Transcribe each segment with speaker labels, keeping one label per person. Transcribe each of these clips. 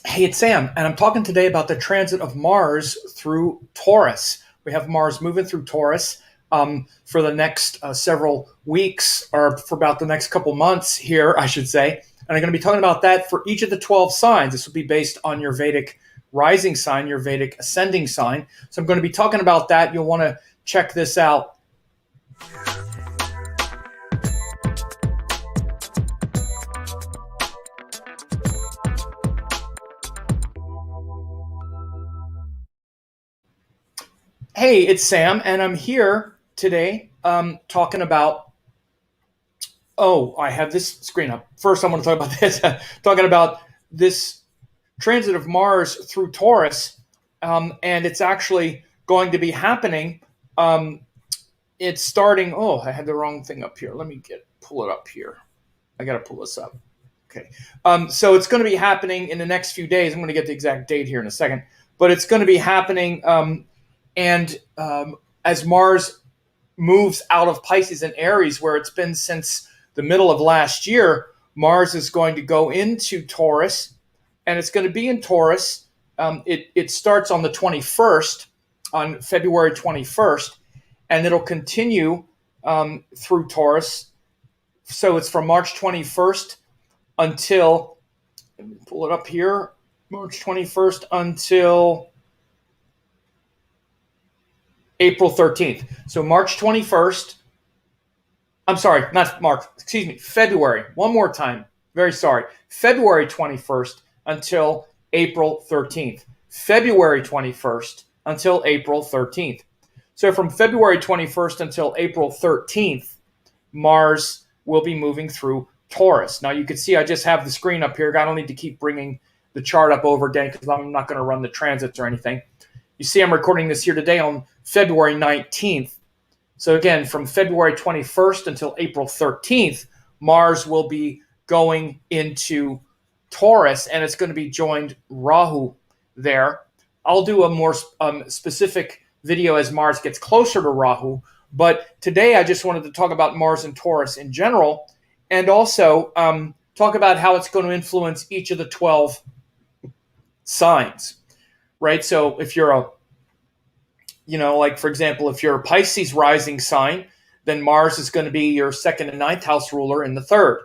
Speaker 1: Hey, it's Sam, and I'm talking today about the transit of Mars through Taurus. We have Mars moving through Taurus for the next several weeks, or for about the next couple months here, I should say. And I'm going to be talking about that for each of the 12 signs. This will be based on your Vedic rising sign, your Vedic ascending sign. So I'm going to be talking about that. You'll want to check this out. Hey, it's Sam, and I'm here today talking about. Oh, I have this screen up. First, I want to talk about this. Talking about this transit of Mars through Taurus, and it's actually going to be happening. It's starting. Oh, I had the wrong thing up here. Let me pull it up here. I got to pull this up. Okay. So it's going to be happening in the next few days. I'm going to get the exact date here in a second, but it's going to be happening. And as Mars moves out of Pisces and Aries, where it's been since the middle of last year, Mars is going to go into Taurus, and it's going to be in Taurus. It starts on the 21st, on February 21st, and it'll continue through Taurus. So it's from March 21st until, let me pull it up here, March 21st until April 13th. So March 21st, I'm sorry, not March, excuse me, February. One more time. Very sorry. February 21st until April 13th. February 21st until April 13th. So from February 21st until April 13th, Mars will be moving through Taurus. Now you can see I just have the screen up here. I don't need to keep bringing the chart up over again because I'm not going to run the transits or anything. You see I'm recording this here today on February 19th. So again, from February 21st until April 13th, Mars will be going into Taurus, and it's going to be joined Rahu there. I'll do a more specific video as Mars gets closer to Rahu, but today I just wanted to talk about Mars and Taurus in general, and also talk about how it's going to influence each of the 12 signs, right? So if you're like for example, if you're a Pisces rising sign, then Mars is going to be your second and ninth house ruler in the third.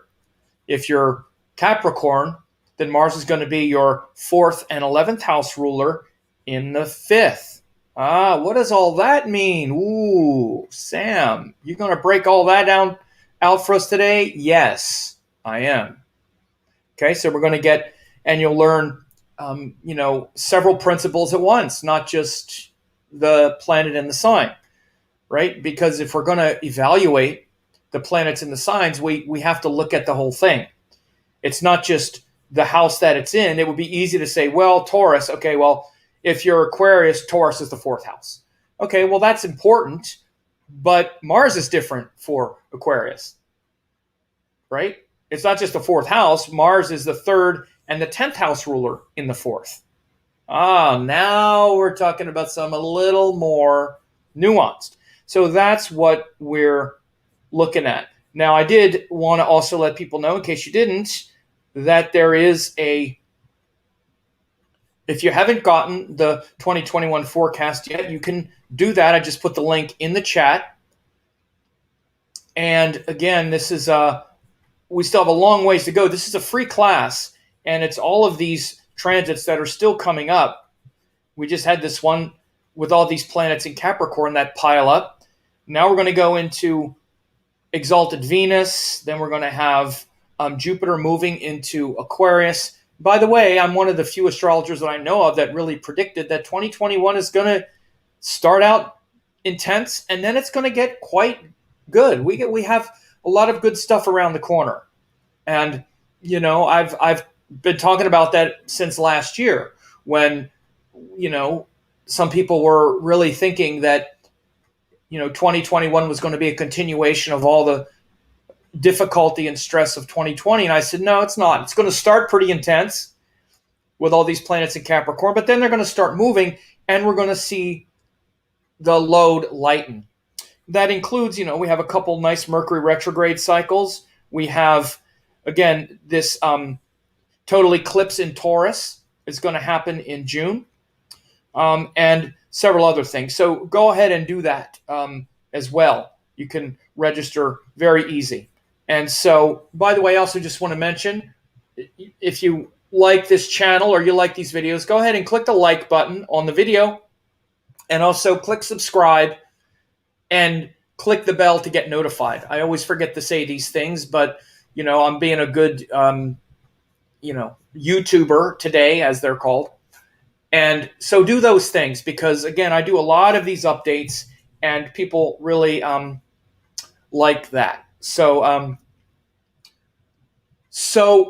Speaker 1: If you're Capricorn, then Mars is going to be your fourth and 11th house ruler in the fifth. What does all that mean? Ooh, Sam, you going to break all that down out for us today? Yes, I am. Okay, so we're going to get, and you'll learn, several principles at once, not just the planet and the sign, right? Because if we're going to evaluate the planets and the signs, we have to look at the whole thing. It's not just the house that it's in. It would be easy to say, well, Taurus, okay, well, if you're Aquarius, Taurus is the fourth house. Okay, well, that's important, but Mars is different for Aquarius, right? It's not just the fourth house. Mars is the third and the 10th house ruler in the fourth. Now we're talking about some a little more nuanced. So that's what we're looking at. Now, I did want to also let people know, in case you didn't, that there is if you haven't gotten the 2021 forecast yet, you can do that. I just put the link in the chat. And again, this is we still have a long ways to go. This is a free class, and it's all of these transits that are still coming up. We just had this one with all these planets in Capricorn that pile up. Now we're going to go into exalted Venus. Then we're going to have Jupiter moving into Aquarius. By the way, I'm one of the few astrologers that I know of that really predicted that 2021 is going to start out intense, and then it's going to get quite good. We have a lot of good stuff around the corner. And, I've been talking about that since last year when, some people were really thinking that, 2021 was going to be a continuation of all the difficulty and stress of 2020. And I said, no, it's not. It's going to start pretty intense with all these planets in Capricorn, but then they're going to start moving and we're going to see the load lighten. That includes, we have a couple nice Mercury retrograde cycles. We have, again, this total eclipse in Taurus is going to happen in June, and several other things. So go ahead and do that as well. You can register very easy. And so, by the way, I also just want to mention, if you like this channel or you like these videos, go ahead and click the like button on the video, and also click subscribe and click the bell to get notified. I always forget to say these things, but I'm being a good YouTuber today, as they're called. And so do those things, because again, I do a lot of these updates and people really like that. So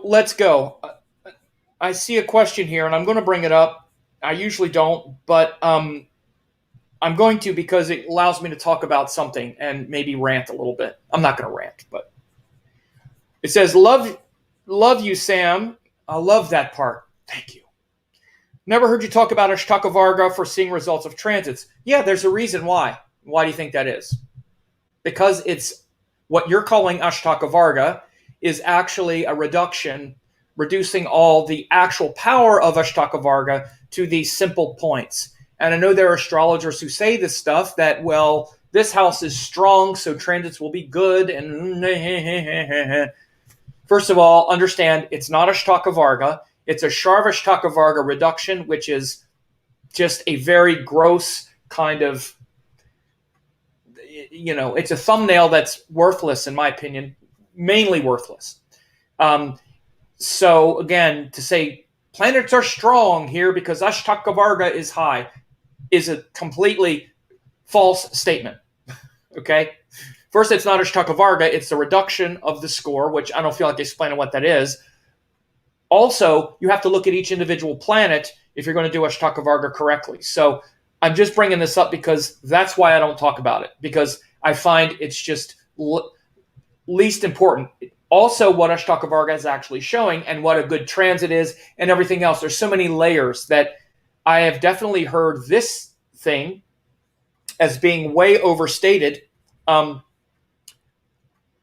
Speaker 1: let's go. I see a question here, and I'm going to bring it up. I usually don't, but I'm going to, because it allows me to talk about something and maybe rant a little bit. I'm not going to rant, but it says, love you, Sam. I love that part. Thank you. Never heard you talk about Ashtaka Varga for seeing results of transits. Yeah, there's a reason why. Why do you think that is? Because it's what you're calling Ashtaka Varga is actually a reducing all the actual power of Ashtaka Varga to these simple points. And I know there are astrologers who say this stuff that, well, this house is strong, so transits will be good. And first of all, understand it's not Ashtaka Varga. It's a Ashtaka Varga reduction, which is just a very gross kind of, it's a thumbnail that's worthless, in my opinion, mainly worthless. So again, to say planets are strong here because Ashtaka Varga is high is a completely false statement. Okay? First, it's not Ashtaka Varga, it's a reduction of the score, which I don't feel like explaining what that is. Also, you have to look at each individual planet if you're going to do Ashtaka Varga correctly. So I'm just bringing this up because that's why I don't talk about it, because I find it's just least important. Also, what Ashtaka Varga is actually showing and what a good transit is and everything else. There's so many layers that I have definitely heard this thing as being way overstated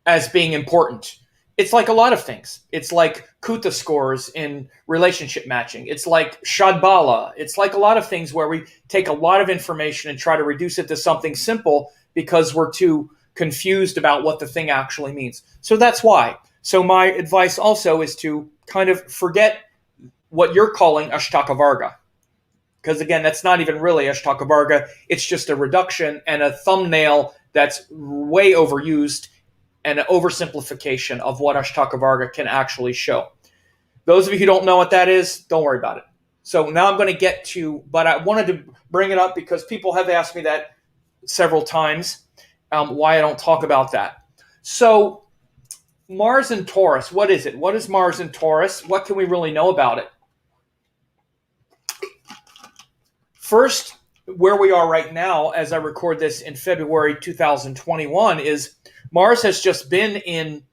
Speaker 1: as being important. It's like a lot of things. It's like Kuta scores in relationship matching. It's like Shadbala. It's like a lot of things where we take a lot of information and try to reduce it to something simple because we're too confused about what the thing actually means. So that's why. So my advice also is to kind of forget what you're calling Ashtaka Varga. Because again, that's not even really Ashtaka Varga. It's just a reduction and a thumbnail that's way overused and an oversimplification of what Ashtaka Varga can actually show. Those of you who don't know what that is, don't worry about it. So now I'm going to get to, but I wanted to bring it up because people have asked me that several times, why I don't talk about that. So Mars and Taurus, what is it? What is Mars and Taurus? What can we really know about it? First, where we are right now, as I record this in February 2021, is Mars has just been in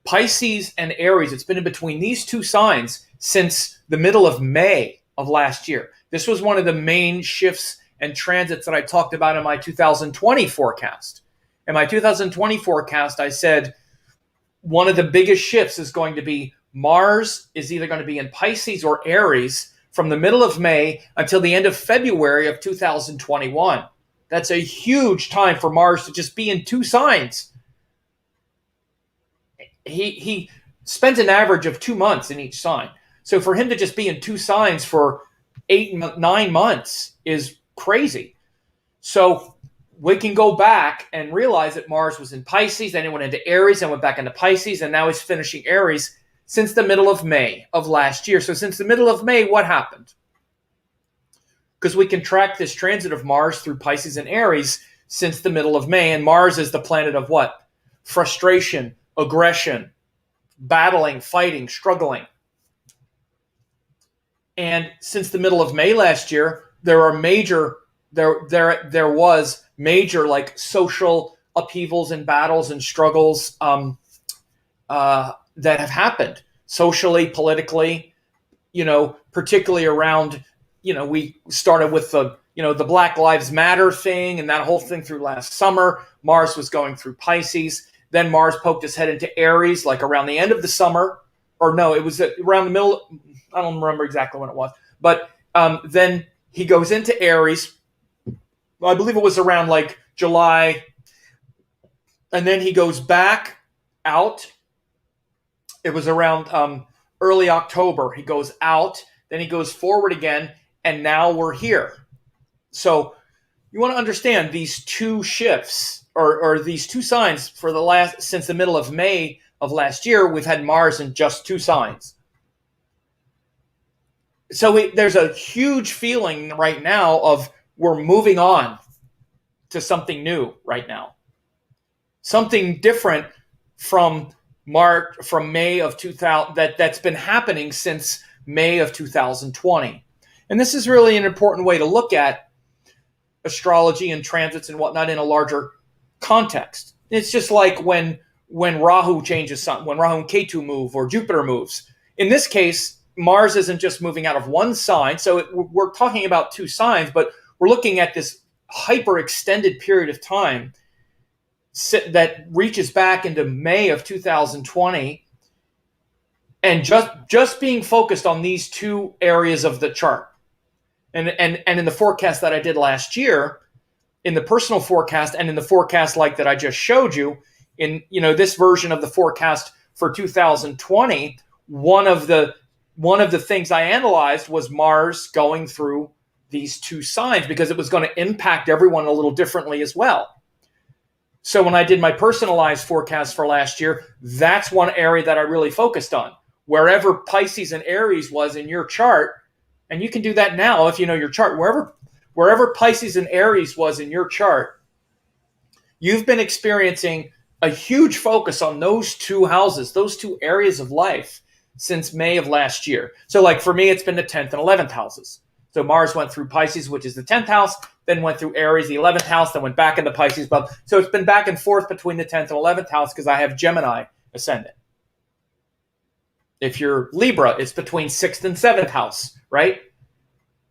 Speaker 1: Pisces and Aries. It's been in between these two signs since the middle of May of last year. This was one of the main shifts and transits that I talked about in my 2020 forecast. In my 2020 forecast, I said one of the biggest shifts is going to be Mars is either going to be in Pisces or Aries from the middle of May until the end of February of 2021. That's a huge time for Mars to just be in two signs. He spends an average of 2 months in each sign. So for him to just be in two signs for 9 months is crazy. So we can go back and realize that Mars was in Pisces, then it went into Aries, and went back into Pisces, and now he's finishing Aries since the middle of May of last year. So since the middle of May, what happened? Because we can track this transit of Mars through Pisces and Aries since the middle of May, and Mars is the planet of what? Frustration, aggression, battling, fighting, struggling. And since the middle of May last year, there was major like social upheavals and battles and struggles that have happened socially, politically, particularly around, we started with the Black Lives Matter thing and that whole thing through last summer. Mars was going through Pisces. Then Mars poked his head into Aries, like around the end of the summer. Or no, it was around the middle. I don't remember exactly when it was. But then he goes into Aries. I believe it was around like July. And then he goes back out. It was around early October. He goes out. Then he goes forward again. And now we're here. So you want to understand these two shifts or these two signs for since the middle of May of last year, we've had Mars in just two signs. So there's a huge feeling right now of we're moving on to something new right now. Something different from May of 2000 that's been happening since May of 2020. And this is really an important way to look at astrology and transits and whatnot in a larger context. It's just like when Rahu changes something, when Rahu and Ketu move or Jupiter moves. In this case, Mars isn't just moving out of one sign. So we're talking about two signs, but we're looking at this hyper extended period of time that reaches back into May of 2020, and just being focused on these two areas of the chart. And in the forecast that I did last year, in the personal forecast and in the forecast like that I just showed you, in this version of the forecast for 2020, one of the things I analyzed was Mars going through these two signs because it was going to impact everyone a little differently as well. So when I did my personalized forecast for last year, that's one area that I really focused on. Wherever Pisces and Aries was in your chart, and you can do that now if you know your chart, wherever Pisces and Aries was in your chart, you've been experiencing a huge focus on those two houses, those two areas of life since May of last year. So like for me, it's been the 10th and 11th houses. So Mars went through Pisces, which is the 10th house, then went through Aries, the 11th house, then went back into Pisces. So it's been back and forth between the 10th and 11th house because I have Gemini ascendant. If you're Libra, it's between 6th and 7th house, right?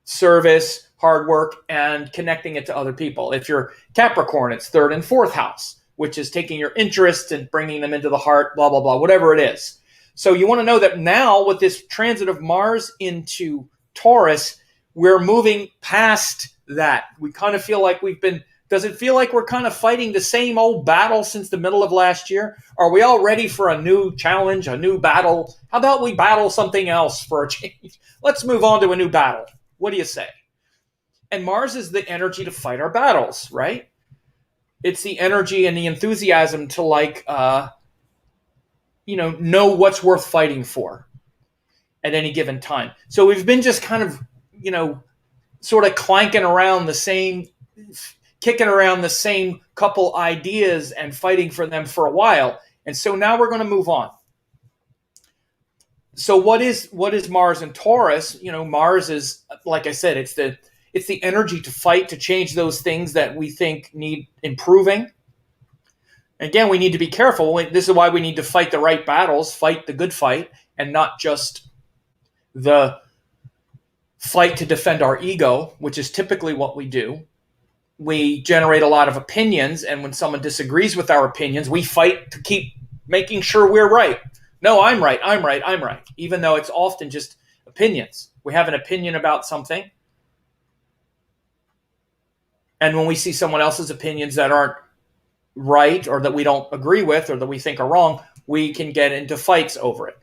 Speaker 1: Service, hard work, and connecting it to other people. If you're Capricorn, it's 3rd and 4th house, which is taking your interests and bringing them into the heart, blah, blah, blah, whatever it is. So you want to know that now with this transit of Mars into Taurus, we're moving past that. We kind of feel like does it feel like we're kind of fighting the same old battle since the middle of last year? Are we all ready for a new challenge, a new battle? How about we battle something else for a change? Let's move on to a new battle. What do you say? And Mars is the energy to fight our battles, right? It's the energy and the enthusiasm to know what's worth fighting for at any given time. So we've been just kind of, sort of kicking around the same couple ideas and fighting for them for a while. And so now we're going to move on. So what is Mars and Taurus? Mars is, like I said, it's the energy to fight, to change those things that we think need improving. Again, we need to be careful. This is why we need to fight the right battles, fight the good fight, and not just the fight to defend our ego, which is typically what we do. We generate a lot of opinions, and when someone disagrees with our opinions, we fight to keep making sure we're right. No, I'm right, even though it's often just opinions. We have an opinion about something, and when we see someone else's opinions that aren't right or that we don't agree with or that we think are wrong, we can get into fights over it.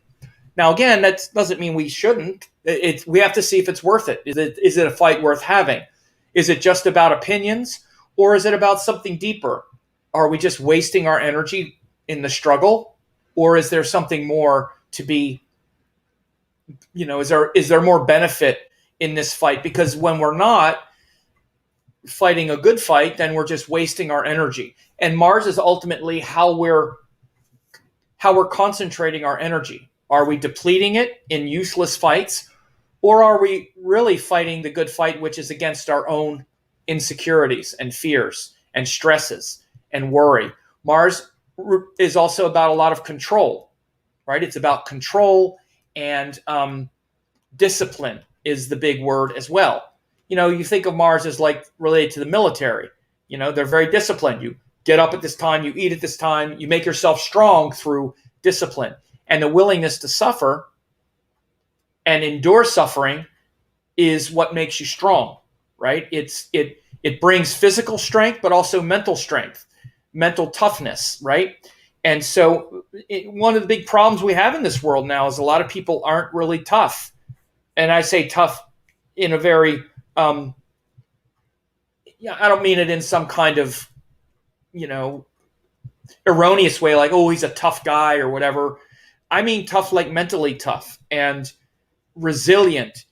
Speaker 1: Now, again, that doesn't mean we shouldn't. We have to see if it's worth it. Is it a fight worth having? Is it just about opinions, or is it about something deeper? Are we just wasting our energy in the struggle, or is there something more to be, is there more benefit in this fight? Because when we're not fighting a good fight, then we're just wasting our energy. And Mars is ultimately how we're concentrating our energy. Are we depleting it in useless fights, or are we really fighting the good fight, which is against our own insecurities and fears and stresses and worry? Mars is also about a lot of control, right? It's about control, and discipline is the big word as well. You think of Mars as like related to the military. They're very disciplined. You get up at this time, you eat at this time, you make yourself strong through discipline and the willingness to suffer and endure suffering is what makes you strong, right? It brings physical strength, but also mental strength, mental toughness, right? And so one of the big problems we have in this world now is a lot of people aren't really tough. And I say tough in a very, I don't mean it in some kind of, erroneous way, like, oh, he's a tough guy or whatever. I mean tough, like mentally tough and resilient.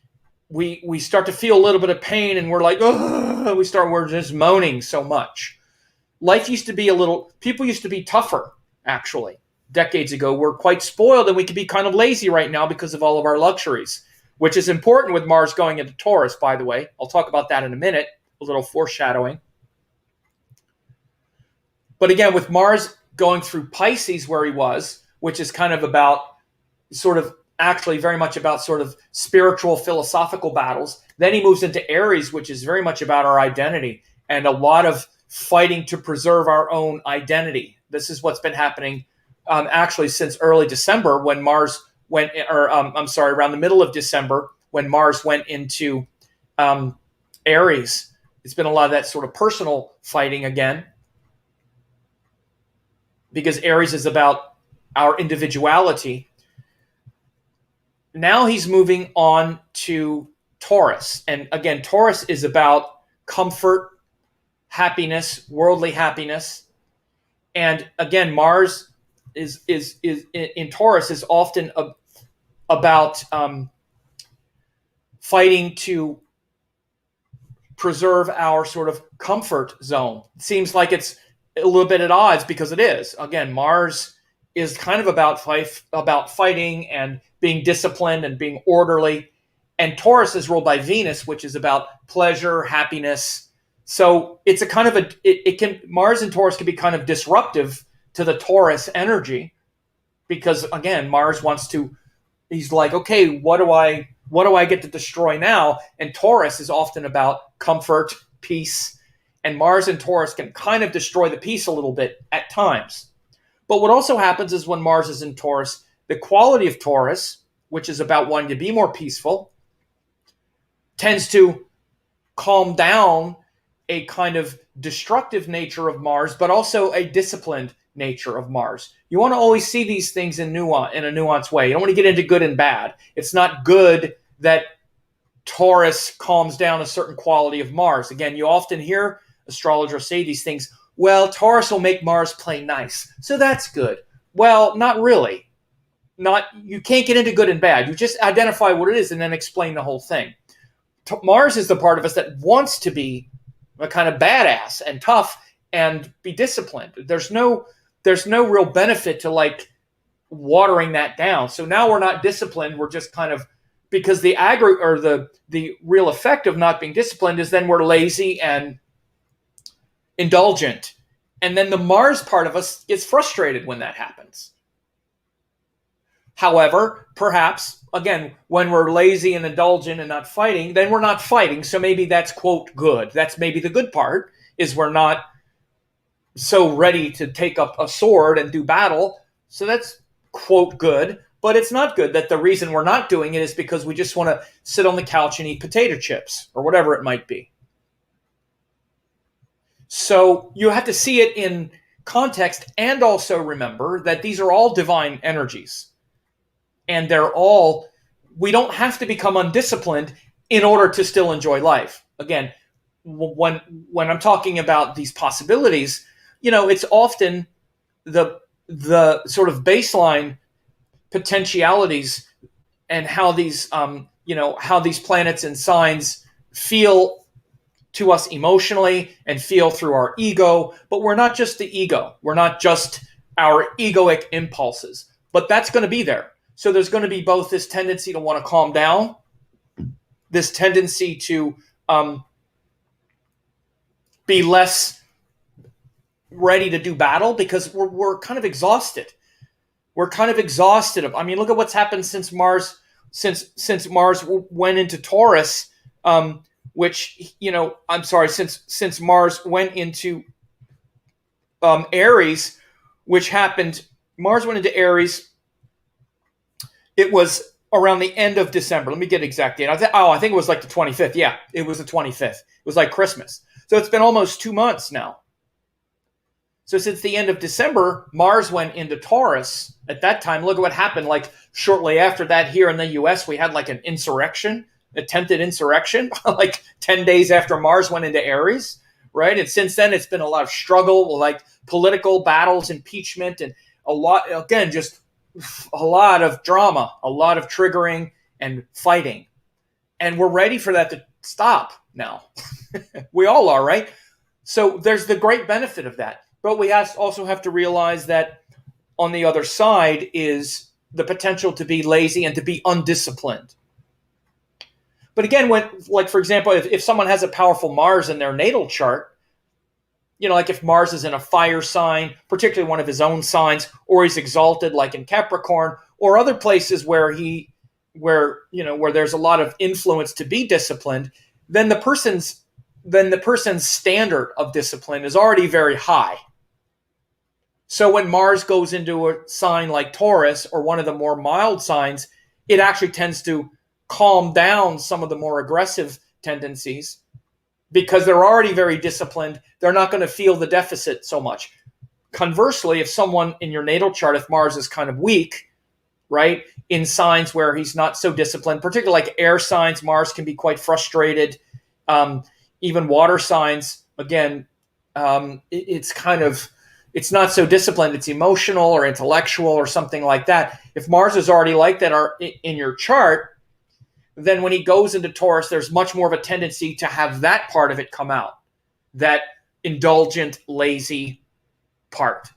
Speaker 1: We start to feel a little bit of pain and we're like, oh, we're just moaning so much. Life used to be people used to be tougher, actually. Decades ago, we're quite spoiled and we can be kind of lazy right now because of all of our luxuries, which is important with Mars going into Taurus, by the way. I'll talk about that in a minute, a little foreshadowing. But again, with Mars going through Pisces where he was, which is kind of about sort of actually very much about sort of spiritual, philosophical battles. Then he moves into Aries, which is very much about our identity and a lot of fighting to preserve our own identity. This is what's been happening actually since early December when Mars went, around the middle of December when Mars went into Aries. It's been a lot of that sort of personal fighting again, because Aries is about our individuality. Now he's moving on to Taurus. And again, Taurus is about comfort, happiness, worldly happiness. And again, Mars is in Taurus is often about fighting to preserve our sort of comfort zone. It seems like it's a little bit at odds because it is. Again, Mars is kind of about fighting and being disciplined and being orderly. And Taurus is ruled by Venus, which is about pleasure, happiness. So it's a kind of Mars and Taurus can be kind of disruptive to the Taurus energy because again, Mars he's like, okay, what do I get to destroy now? And Taurus is often about comfort, peace, and Mars and Taurus can kind of destroy the peace a little bit at times. But what also happens is when Mars is in Taurus, the quality of Taurus, which is about wanting to be more peaceful, tends to calm down a kind of destructive nature of Mars, but also a disciplined nature of Mars. You want to always see these things in a nuanced way. You don't want to get into good and bad. It's not good that Taurus calms down a certain quality of Mars. Again, you often hear astrologers say these things. Well, Taurus will make Mars play nice, so that's good. Well, not really. You can't get into good and bad. You just identify what it is and then explain the whole thing. Mars is the part of us that wants to be a kind of badass and tough and be disciplined. There's no real benefit to like watering that down. So now we're not disciplined. We're just kind of, because the real effect of not being disciplined is then we're lazy and indulgent. And then the Mars part of us gets frustrated when that happens. However, perhaps, again, when we're lazy and indulgent and not fighting, then we're not fighting. So maybe that's, quote, good. That's maybe the good part, is we're not so ready to take up a sword and do battle. So that's, quote, good. But it's not good that the reason we're not doing it is because we just want to sit on the couch and eat potato chips or whatever it might be. So you have to see it in context and also remember that these are all divine energies. And we don't have to become undisciplined in order to still enjoy life. Again, when I'm talking about these possibilities, it's often the sort of baseline potentialities and how these planets and signs feel to us emotionally and feel through our ego. But we're not just the ego. We're not just our egoic impulses. But that's going to be there. So there's going to be both this tendency to want to calm down, this tendency to be less ready to do battle because we're kind of exhausted. We're kind of exhausted. I mean, look at what's happened since Mars went into Taurus. Since Mars went into Aries, which happened, Mars went into Aries. It was around the end of December. Let me get exact date. I think it was like the 25th. Yeah, it was the 25th. It was like Christmas. So it's been almost 2 months now. So since the end of December, Mars went into Taurus. At that time, look at what happened. Like shortly after that here in the U.S., we had like an insurrection, attempted insurrection, like 10 days after Mars went into Aries, right? And since then, it's been a lot of struggle, like political battles, impeachment, and a lot, again, just a lot of drama, a lot of triggering and fighting. And we're ready for that to stop now. We all are, right? So there's the great benefit of that. But we also have to realize that on the other side is the potential to be lazy and to be undisciplined. But again, like for example, if someone has a powerful Mars in their natal chart, like if Mars is in a fire sign, particularly one of his own signs, or he's exalted like in Capricorn, or other places where there's a lot of influence to be disciplined, then the person's standard of discipline is already very high. So when Mars goes into a sign like Taurus or one of the more mild signs, it actually tends to calm down some of the more aggressive tendencies because they're already very disciplined. They're not going to feel the deficit so much. Conversely, if someone in your natal chart, if Mars is kind of weak, right, in signs where he's not so disciplined, particularly like air signs, Mars can be quite frustrated. Even water signs, again, it's not so disciplined. It's emotional or intellectual or something like that. If Mars is already like that in your chart, then when he goes into Taurus, there's much more of a tendency to have that part of it come out, that indulgent, lazy part.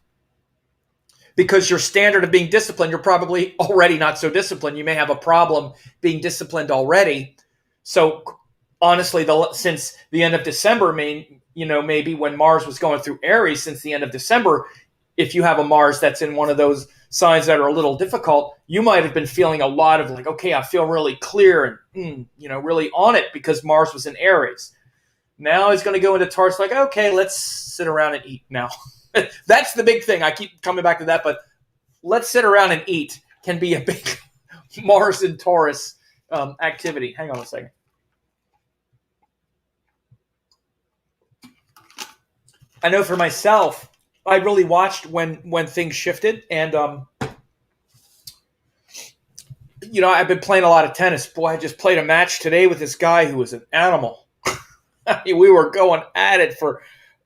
Speaker 1: Because your standard of being disciplined, you're probably already not so disciplined. You may have a problem being disciplined already. So honestly, since the end of December, maybe when Mars was going through Aries, since the end of December, if you have a Mars that's in one of those signs that are a little difficult, you might have been feeling a lot of like, okay, I feel really clear and, really on it because Mars was in Aries. Now he's going to go into Taurus like, okay, let's sit around and eat now. That's the big thing. I keep coming back to that, but let's sit around and eat can be a big Mars and Taurus activity. Hang on a second. I know for myself, I really watched when things shifted, and I've been playing a lot of tennis. Boy, I just played a match today with this guy who was an animal. I mean, we were going at it for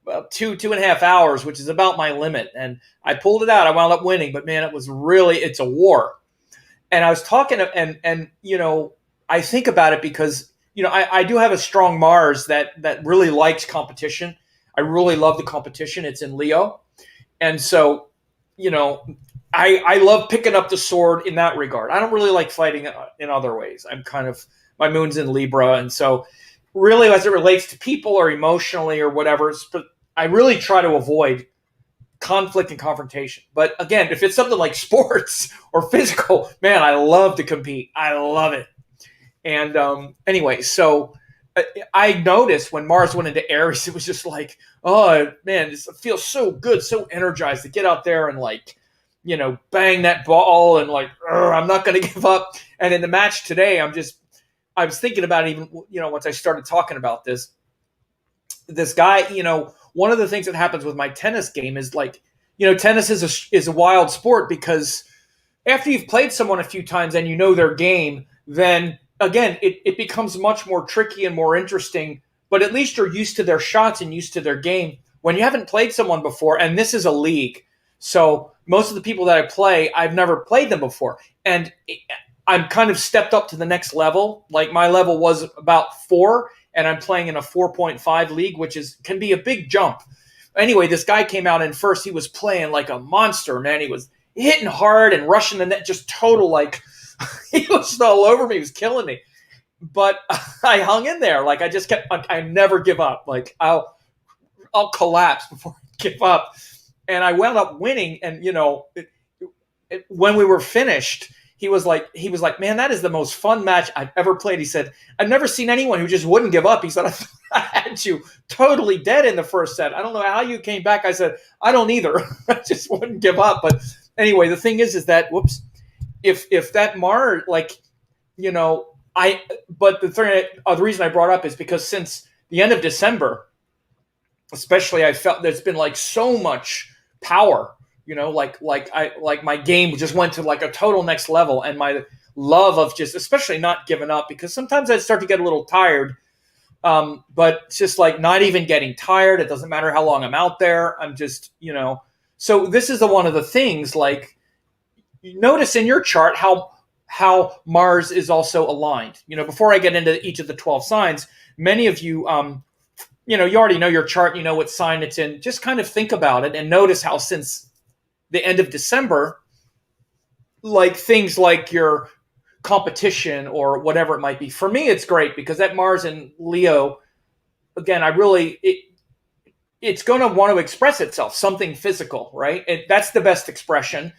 Speaker 1: about 2.5 hours, which is about my limit, and I pulled it out. I wound up winning, but man, it's a war. And I was talking, and I think about it because I do have a strong Mars that really likes competition. I really love the competition. It's in Leo. And so, I love picking up the sword in that regard. I don't really like fighting in other ways. My moon's in Libra. And so really as it relates to people or emotionally or whatever, I really try to avoid conflict and confrontation. But again, if it's something like sports or physical, man, I love to compete. I love it. And anyway, so I noticed when Mars went into Aries, it was just like, oh man, it feels so good, so energized to get out there and bang that ball and I'm not going to give up. And in the match today, I was thinking about it even, once I started talking about this guy, one of the things that happens with my tennis game is tennis is a wild sport because after you've played someone a few times and their game, then again, it becomes much more tricky and more interesting, but at least you're used to their shots and used to their game. When you haven't played someone before, and this is a league, so most of the people that I play, I've never played them before. And I'm kind of stepped up to the next level. Like my level was about 4, and I'm playing in a 4.5 league, which can be a big jump. Anyway, this guy came out and first he was playing like a monster, man. He was hitting hard and rushing the net, just total he was all over me. He was killing me. But I hung in there. I just kept, I never give up. I'll collapse before I give up. And I wound up winning. And, when we were finished, he was like, man, that is the most fun match I've ever played. He said, I've never seen anyone who just wouldn't give up. He said, I had you totally dead in the first set. I don't know how you came back. I said, I don't either. I just wouldn't give up. But anyway, the thing is that, if that Mars, but the reason I brought up is because since the end of December, especially, I felt there's been like so much power, like my game just went to like a total next level, and my love of just especially not giving up, because sometimes I start to get a little tired. But it's just like not even getting tired. It doesn't matter how long I'm out there. I'm just, so this is one of the things, like, you notice in your chart how Mars is also aligned. Before I get into each of the 12 signs, many of you, you already know your chart, you know what sign it's in. Just kind of think about it and notice how since the end of December, like things like your competition or whatever it might be. For me, it's great because that Mars in Leo, again, it's going to want to express itself, something physical, right? That's the best expression.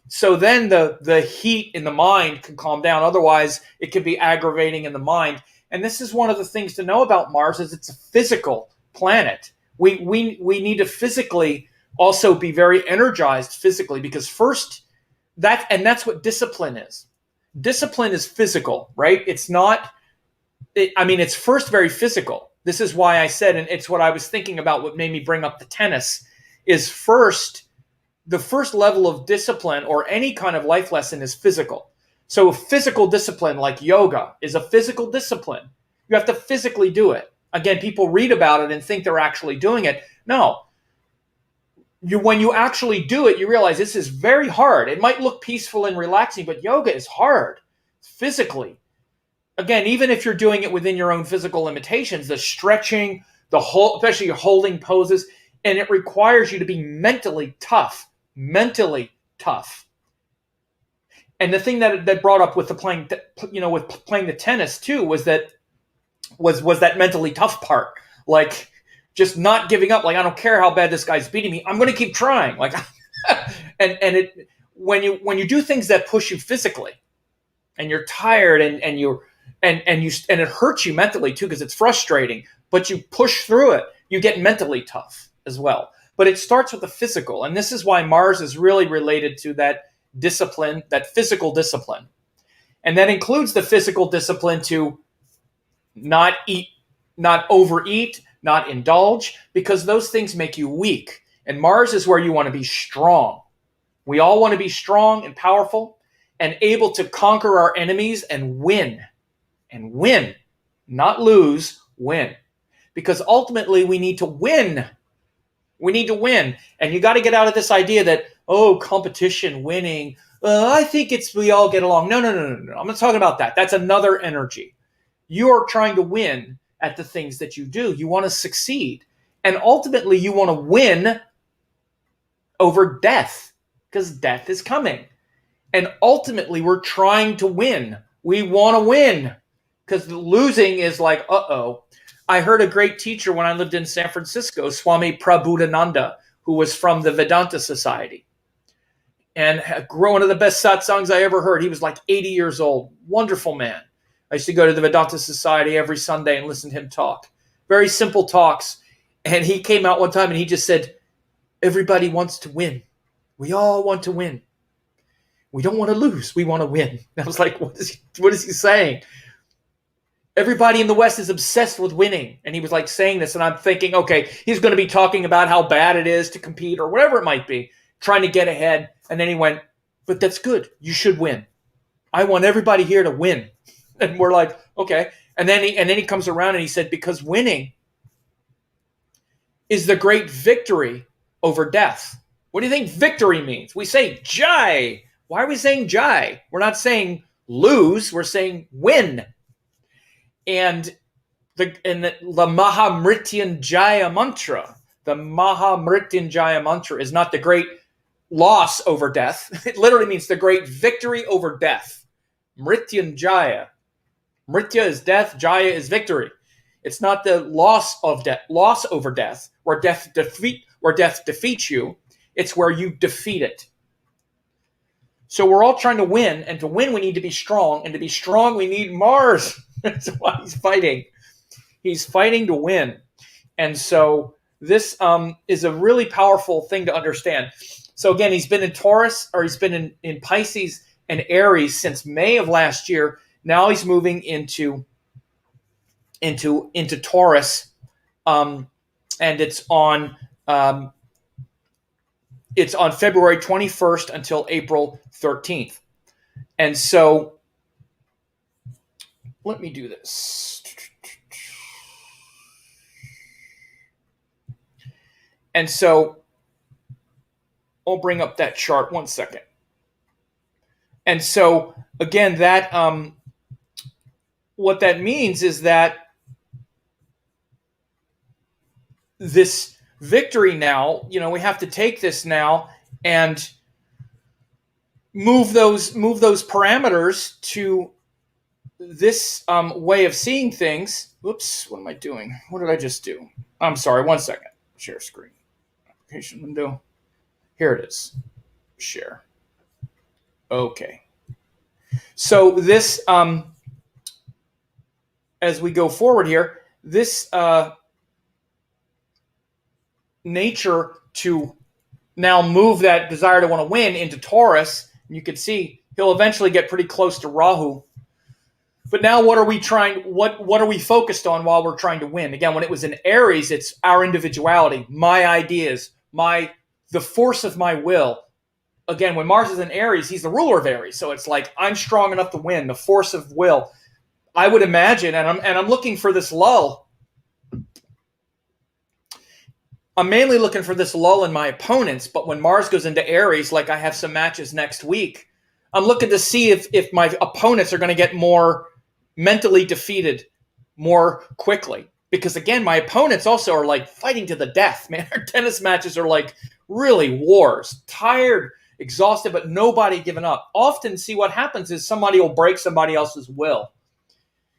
Speaker 1: So then the heat in the mind can calm down. Otherwise, it could be aggravating in the mind. And this is one of the things to know about Mars is it's a physical planet. We need to physically also be very energized physically, because that's what discipline is. Discipline is physical, right? It's not, it's first very physical. This is why I said, and it's what I was thinking about, what made me bring up the tennis, is the first level of discipline or any kind of life lesson is physical. So physical discipline, like yoga, is a physical discipline. You have to physically do it. Again, people read about it and think they're actually doing it. No. When you actually do it, you realize this is very hard. It might look peaceful and relaxing, but yoga is hard physically. Again, even if you're doing it within your own physical limitations, the stretching, especially your holding poses, and it requires you to be mentally tough. And the thing that brought up with playing the tennis too was that mentally tough part, like just not giving up. Like, I don't care how bad this guy's beating me, I'm going to keep trying. Like, when you do things that push you physically, and you're tired and it hurts you mentally too, because it's frustrating, but you push through it, you get mentally tough as well. But it starts with the physical, and this is why Mars is really related to that discipline, that physical discipline. And that includes the physical discipline to not eat, not overeat, not indulge, because those things make you weak. And Mars is where you want to be strong. We all want to be strong and powerful and able to conquer our enemies and win. And win, not lose, win. Because ultimately we need to win. We need to win. And you got to get out of this idea that, competition, winning, I think we all get along. No. I'm not talking about that. That's another energy. You are trying to win at the things that you do. You want to succeed. And ultimately, you want to win over death, because death is coming. And ultimately, we're trying to win. We want to win, because losing is like, uh-oh. I heard a great teacher when I lived in San Francisco, Swami Prabhudananda, who was from the Vedanta Society. And one of the best satsangs I ever heard. He was like 80 years old. Wonderful man. I used to go to the Vedanta Society every Sunday and listen to him talk. Very simple talks. And he came out one time and he just said, everybody wants to win. We all want to win. We don't want to lose. We want to win. And I was like, what is he saying? Everybody in the West is obsessed with winning. And he was like saying this, and I'm thinking, okay, he's going to be talking about how bad it is to compete or whatever it might be, trying to get ahead. And then he went, but that's good. You should win. I want everybody here to win. And we're like, okay. And then he comes around and he said, because winning is the great victory over death. What do you think victory means? We say jai. Why are we saying jai? We're not saying lose. We're saying win. And the Mahamrityunjaya mantra, the Mahamrityunjaya mantra is not the great loss over death. It literally means the great victory over death. Mrityunjaya. Mritya is death, Jaya is victory. It's not the loss of death, loss over death, where death defeats you. It's where you defeat it. So we're all trying to win, and to win we need to be strong, and to be strong we need Mars. That's why he's fighting. He's fighting to win. And so this is a really powerful thing to understand. So again, he's been in Taurus, or he's been in Pisces and Aries since May of last year. Now he's moving into Taurus, and it's on February 21st until April 13th. And so let me do this. And so I'll bring up that chart 1 second. And so again, that what that means is that this victory now, we have to take this now and move those parameters to this way of seeing things. Whoops, what am I doing? What did I just do? I'm sorry, 1 second. Share screen. Application window. Here it is. Share. Okay. So this, as we go forward here, this nature to now move that desire to want to win into Taurus, and you can see he'll eventually get pretty close to Rahu. But now what are we focused on while we're trying to win? Again, when it was in Aries, it's our individuality, my ideas, the force of my will. Again, when Mars is in Aries, he's the ruler of Aries. So it's like, I'm strong enough to win, the force of will. I would imagine, and I'm looking for this lull. I'm mainly looking for this lull in my opponents, but when Mars goes into Aries, like I have some matches next week, I'm looking to see if my opponents are going to get more mentally defeated more quickly. Because again, my opponents also are like fighting to the death, man. Our tennis matches are like really wars, tired, exhausted, but nobody giving up. Often see what happens is somebody will break somebody else's will.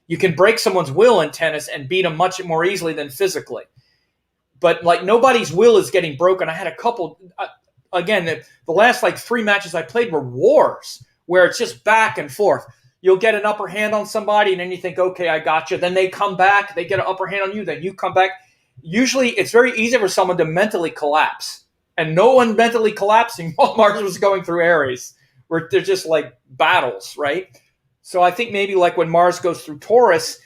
Speaker 1: You can break someone's will in tennis and beat them much more easily than physically. But like nobody's will is getting broken. I had a couple, again, the last like 3 matches I played were wars where it's just back and forth. You'll get an upper hand on somebody and then you think, okay, I got you. Then they come back, they get an upper hand on you, then you come back. Usually it's very easy for someone to mentally collapse. And no one mentally collapsing while Mars was going through Aries, where they're just like battles, right? So I think maybe like when Mars goes through Taurus,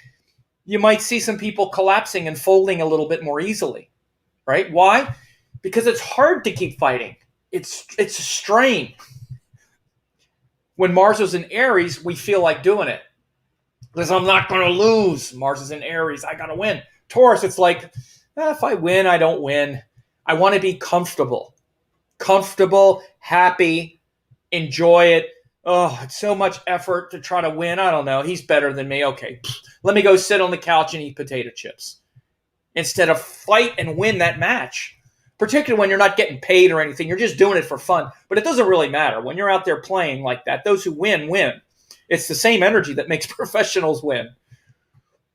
Speaker 1: you might see some people collapsing and folding a little bit more easily, right? Why? Because it's hard to keep fighting. It's a strain. When Mars was in Aries, we feel like doing it. Because I'm not going to lose. Mars is in Aries. I got to win. Taurus, it's like, if I win, I don't win. I want to be comfortable. Comfortable, happy, enjoy it. Oh, it's so much effort to try to win. I don't know. He's better than me. Okay, let me go sit on the couch and eat potato chips. Instead of fight and win that match. Particularly when you're not getting paid or anything. You're just doing it for fun. But it doesn't really matter. When you're out there playing like that, those who win, win. It's the same energy that makes professionals win.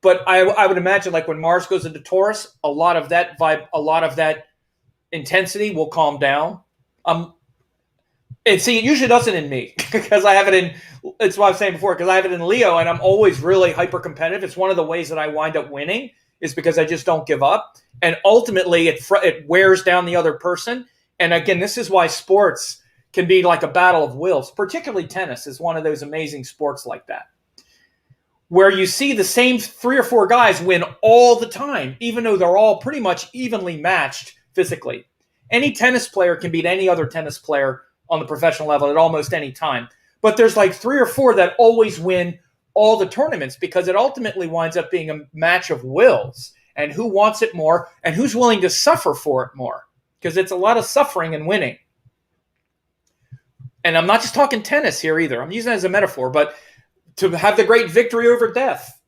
Speaker 1: But I would imagine like when Mars goes into Taurus, a lot of that vibe, a lot of that intensity will calm down. And see, it usually doesn't in me because I have it in, it's what I was saying before, because I have it in Leo and I'm always really hyper competitive. It's one of the ways that I wind up winning is because I just don't give up. And ultimately, it wears down the other person. And again, this is why sports can be like a battle of wills. Particularly tennis is one of those amazing sports like that, where you see the same 3 or 4 guys win all the time, even though they're all pretty much evenly matched physically. Any tennis player can beat any other tennis player on the professional level at almost any time. But there's like 3 or 4 that always win all the tournaments because it ultimately winds up being a match of wills and who wants it more and who's willing to suffer for it more, because it's a lot of suffering and winning. And I'm not just talking tennis here either. I'm using it as a metaphor, but to have the great victory over death,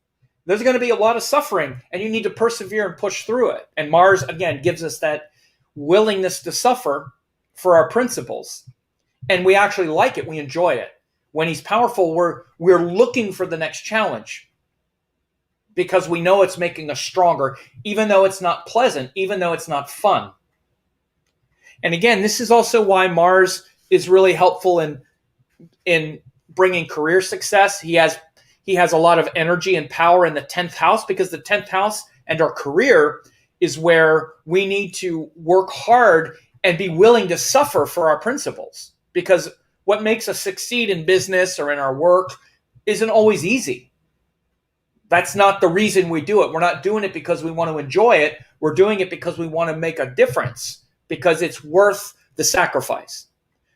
Speaker 1: there's going to be a lot of suffering and you need to persevere and push through it. And Mars, again, gives us that willingness to suffer for our principles. And we actually like it. We enjoy it. When he's powerful, we're looking for the next challenge because we know it's making us stronger, even though it's not pleasant, even though it's not fun. And again, this is also why Mars is really helpful in bringing career success. He has a lot of energy and power in the 10th house because the 10th house and our career is where we need to work hard and be willing to suffer for our principles, because what makes us succeed in business or in our work isn't always easy. That's not the reason we do it. We're not doing it because we want to enjoy it. We're doing it because we want to make a difference, because it's worth the sacrifice.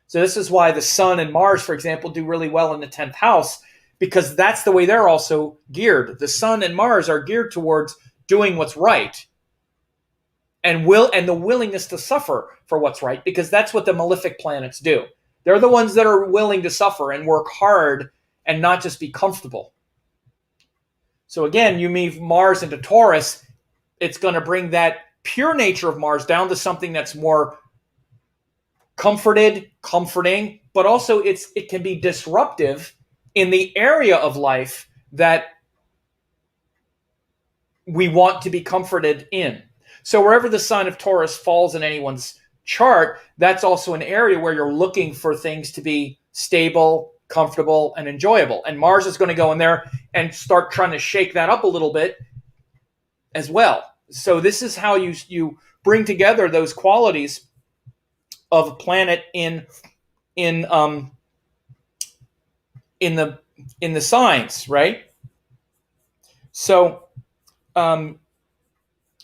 Speaker 1: So this is why the Sun and Mars, for example, do really well in the 10th house, because that's the way they're also geared. The Sun and Mars are geared towards doing what's right, and the willingness to suffer for what's right, because that's what the malefic planets do. They're the ones that are willing to suffer and work hard and not just be comfortable. So again, you move Mars into Taurus, it's going to bring that pure nature of Mars down to something that's more comforting, but also it can be disruptive in the area of life that we want to be comforted in. So wherever the sign of Taurus falls in anyone's chart, that's also an area where you're looking for things to be stable, comfortable, and enjoyable. And Mars is going to go in there and start trying to shake that up a little bit as well. So this is how you bring together those qualities of a planet in the signs, right? So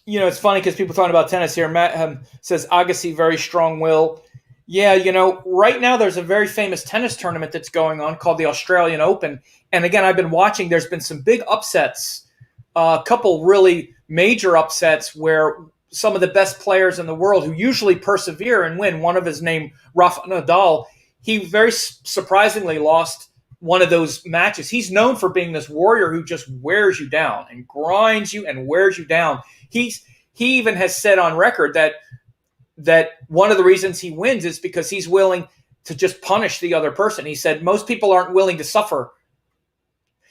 Speaker 1: it's funny because people talking about tennis here. Matt says Agassi, very strong will. Yeah, right now there's a very famous tennis tournament that's going on called the Australian Open. And again, I've been watching. There's been some big upsets, a couple really major upsets where some of the best players in the world who usually persevere and win. One of his named Rafa Nadal. He very surprisingly lost one of those matches. He's known for being this warrior who just wears you down and grinds you and wears you down. He even has said on record that one of the reasons he wins is because he's willing to just punish the other person. He said most people aren't willing to suffer.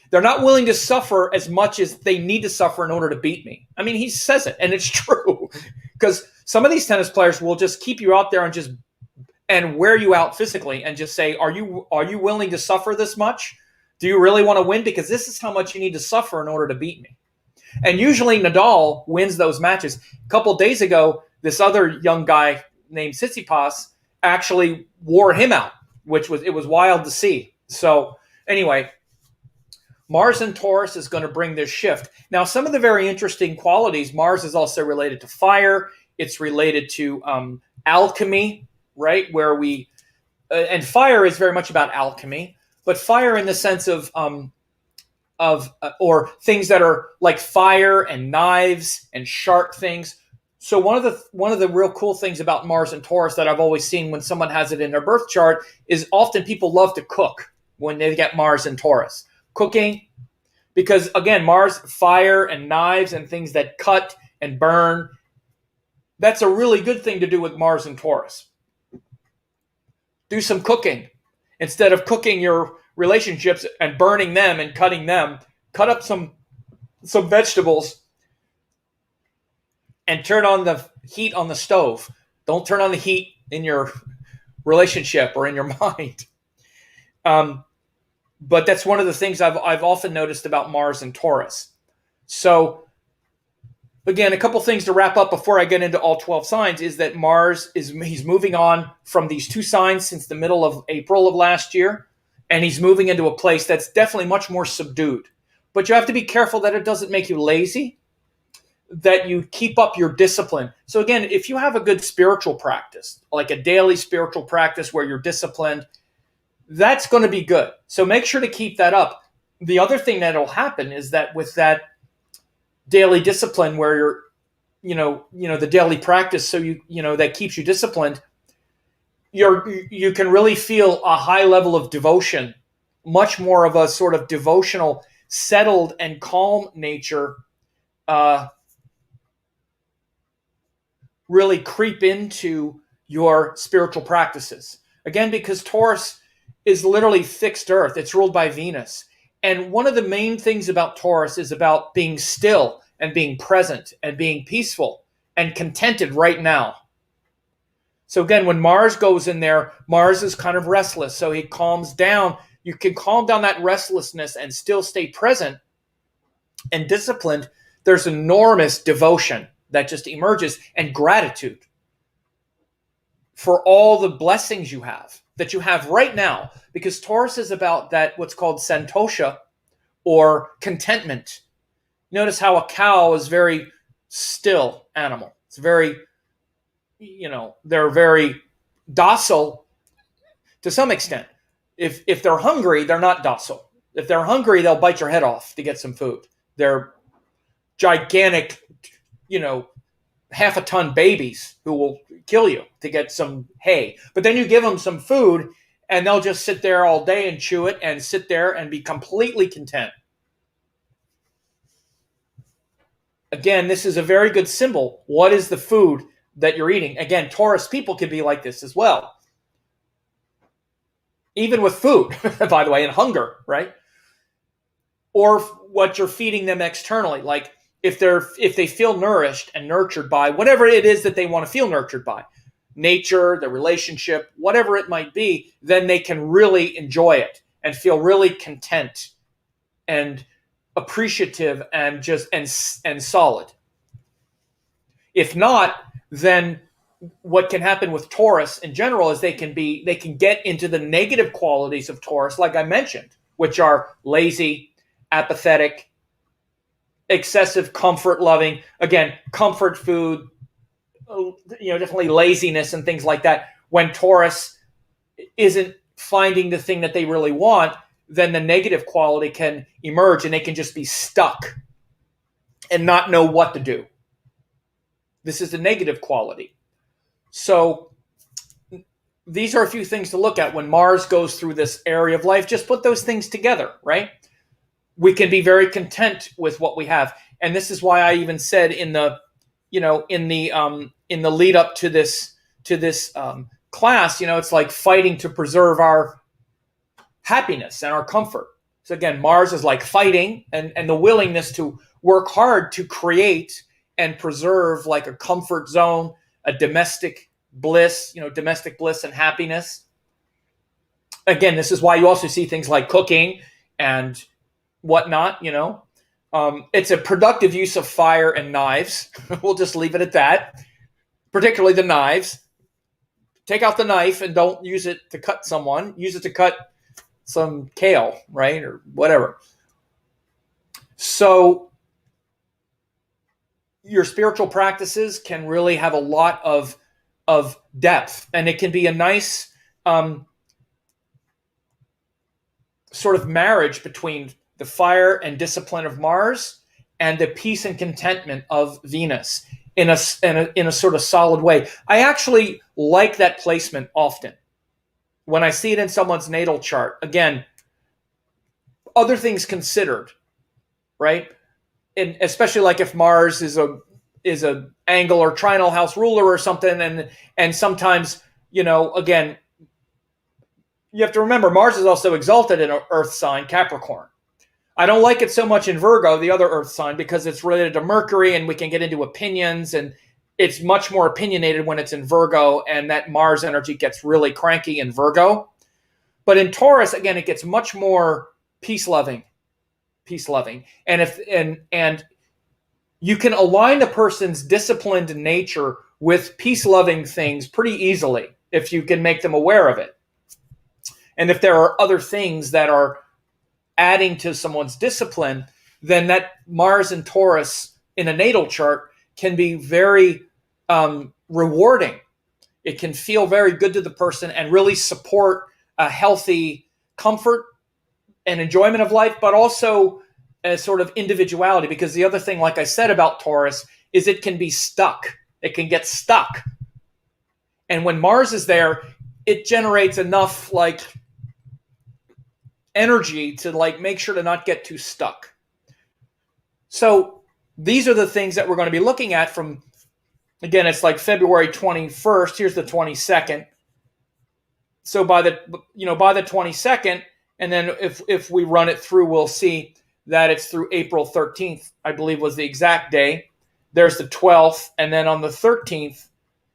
Speaker 1: They're not willing to suffer as much as they need to suffer in order to beat me. I mean, he says it, and it's true. Because some of these tennis players will just keep you out there and wear you out physically and just say, are you willing to suffer this much? Do you really want to win? Because this is how much you need to suffer in order to beat me. And usually Nadal wins those matches. A couple days ago, this other young guy named Tsitsipas actually wore him out, it was wild to see. So anyway, Mars in Taurus is going to bring this shift. Now, some of the very interesting qualities, Mars is also related to fire. It's related to alchemy, right? Where and fire is very much about alchemy, but fire in the sense of or things that are like fire and knives and sharp things. So one of the real cool things about Mars and Taurus that I've always seen when someone has it in their birth chart is often people love to cook when they get Mars and Taurus. Cooking, because again, Mars, fire and knives and things that cut and burn. That's a really good thing to do with Mars and Taurus. Do some cooking. Instead of cooking your relationships and burning them and cutting them, cut up some vegetables and turn on the heat on the stove. Don't turn on the heat in your relationship or in your mind. But that's one of the things I've often noticed about Mars and Taurus. So again, a couple things to wrap up before I get into all 12 signs is that Mars he's moving on from these two signs since the middle of April of last year, and he's moving into a place that's definitely much more subdued. But you have to be careful that it doesn't make you lazy, that you keep up your discipline. So again, if you have a good spiritual practice, like a daily spiritual practice where you're disciplined, that's going to be good. So make sure to keep that up. The other thing that'll happen is that with that daily discipline where you're, the daily practice, so that keeps you disciplined, you can really feel a high level of devotion, much more of a sort of devotional, settled and calm nature, really creep into your spiritual practices. Again, because Taurus is literally fixed earth. It's ruled by Venus. And one of the main things about Taurus is about being still and being present and being peaceful and contented right now. So again, when Mars goes in there, Mars is kind of restless. So he calms down. You can calm down that restlessness and still stay present and disciplined. There's enormous devotion that just emerges and gratitude for all the blessings that you have right now, because Taurus is about that, what's called santosha, or contentment. Notice how a cow is very still animal. It's very, they're very docile to some extent. If they're hungry, they're not docile. If they're hungry, they'll bite your head off to get some food. They're gigantic, half a ton babies who will kill you to get some hay. But then you give them some food and they'll just sit there all day and chew it and sit there and be completely content. Again, this is a very good symbol. What is the food that you're eating? Again, Taurus people can be like this as well. Even with food, by the way, and hunger, right? Or what you're feeding them externally. Like if they feel nourished and nurtured by whatever it is that they want to feel nurtured by, nature, the relationship, whatever it might be, then they can really enjoy it and feel really content and appreciative and solid. If not, then what can happen with Taurus in general is they can get into the negative qualities of Taurus, like I mentioned, which are lazy, apathetic, excessive comfort loving. Again, comfort food, definitely laziness and things like that. When Taurus isn't finding the thing that they really want, then the negative quality can emerge and they can just be stuck and not know what to do. This is the negative quality. So these are a few things to look at when Mars goes through this area of life. Just put those things together, right? We can be very content with what we have. And this is why I even said in the lead up to this class, it's like fighting to preserve our happiness and our comfort. So again, Mars is like fighting and the willingness to work hard to create and preserve like a comfort zone, a domestic bliss and happiness. Again, this is why you also see things like cooking and whatnot, it's a productive use of fire and knives. We'll just leave it at that. Particularly the knives. Take out the knife and don't use it to cut someone. Use it to cut some kale, right? Or whatever. So your spiritual practices can really have a lot of depth, and it can be a nice sort of marriage between the fire and discipline of Mars and the peace and contentment of Venus in a sort of solid way. I actually like that placement often when I see it in someone's natal chart. Again, other things considered, right? And especially like if Mars is a angle or trinal house ruler or something, and sometimes, again, you have to remember Mars is also exalted in an Earth sign, Capricorn. I don't like it so much in Virgo, the other Earth sign, because it's related to Mercury and we can get into opinions, and it's much more opinionated when it's in Virgo, and that Mars energy gets really cranky in Virgo. But in Taurus, again, it gets much more peace-loving. And you can align the person's disciplined nature with peace-loving things pretty easily if you can make them aware of it. And if there are other things that are adding to someone's discipline, then that Mars and Taurus in a natal chart can be very rewarding. It can feel very good to the person and really support a healthy comfort and enjoyment of life, but also a sort of individuality. Because the other thing, like I said about Taurus, is it can be stuck. It can get stuck. And when Mars is there, it generates enough like energy to like make sure to not get too stuck. So these are the things that we're going to be looking at from, again, it's like February 21st. Here's the 22nd. So by the 22nd, and then if we run it through, we'll see that it's through April 13th, I believe was the exact day. There's the 12th, and then on the 13th,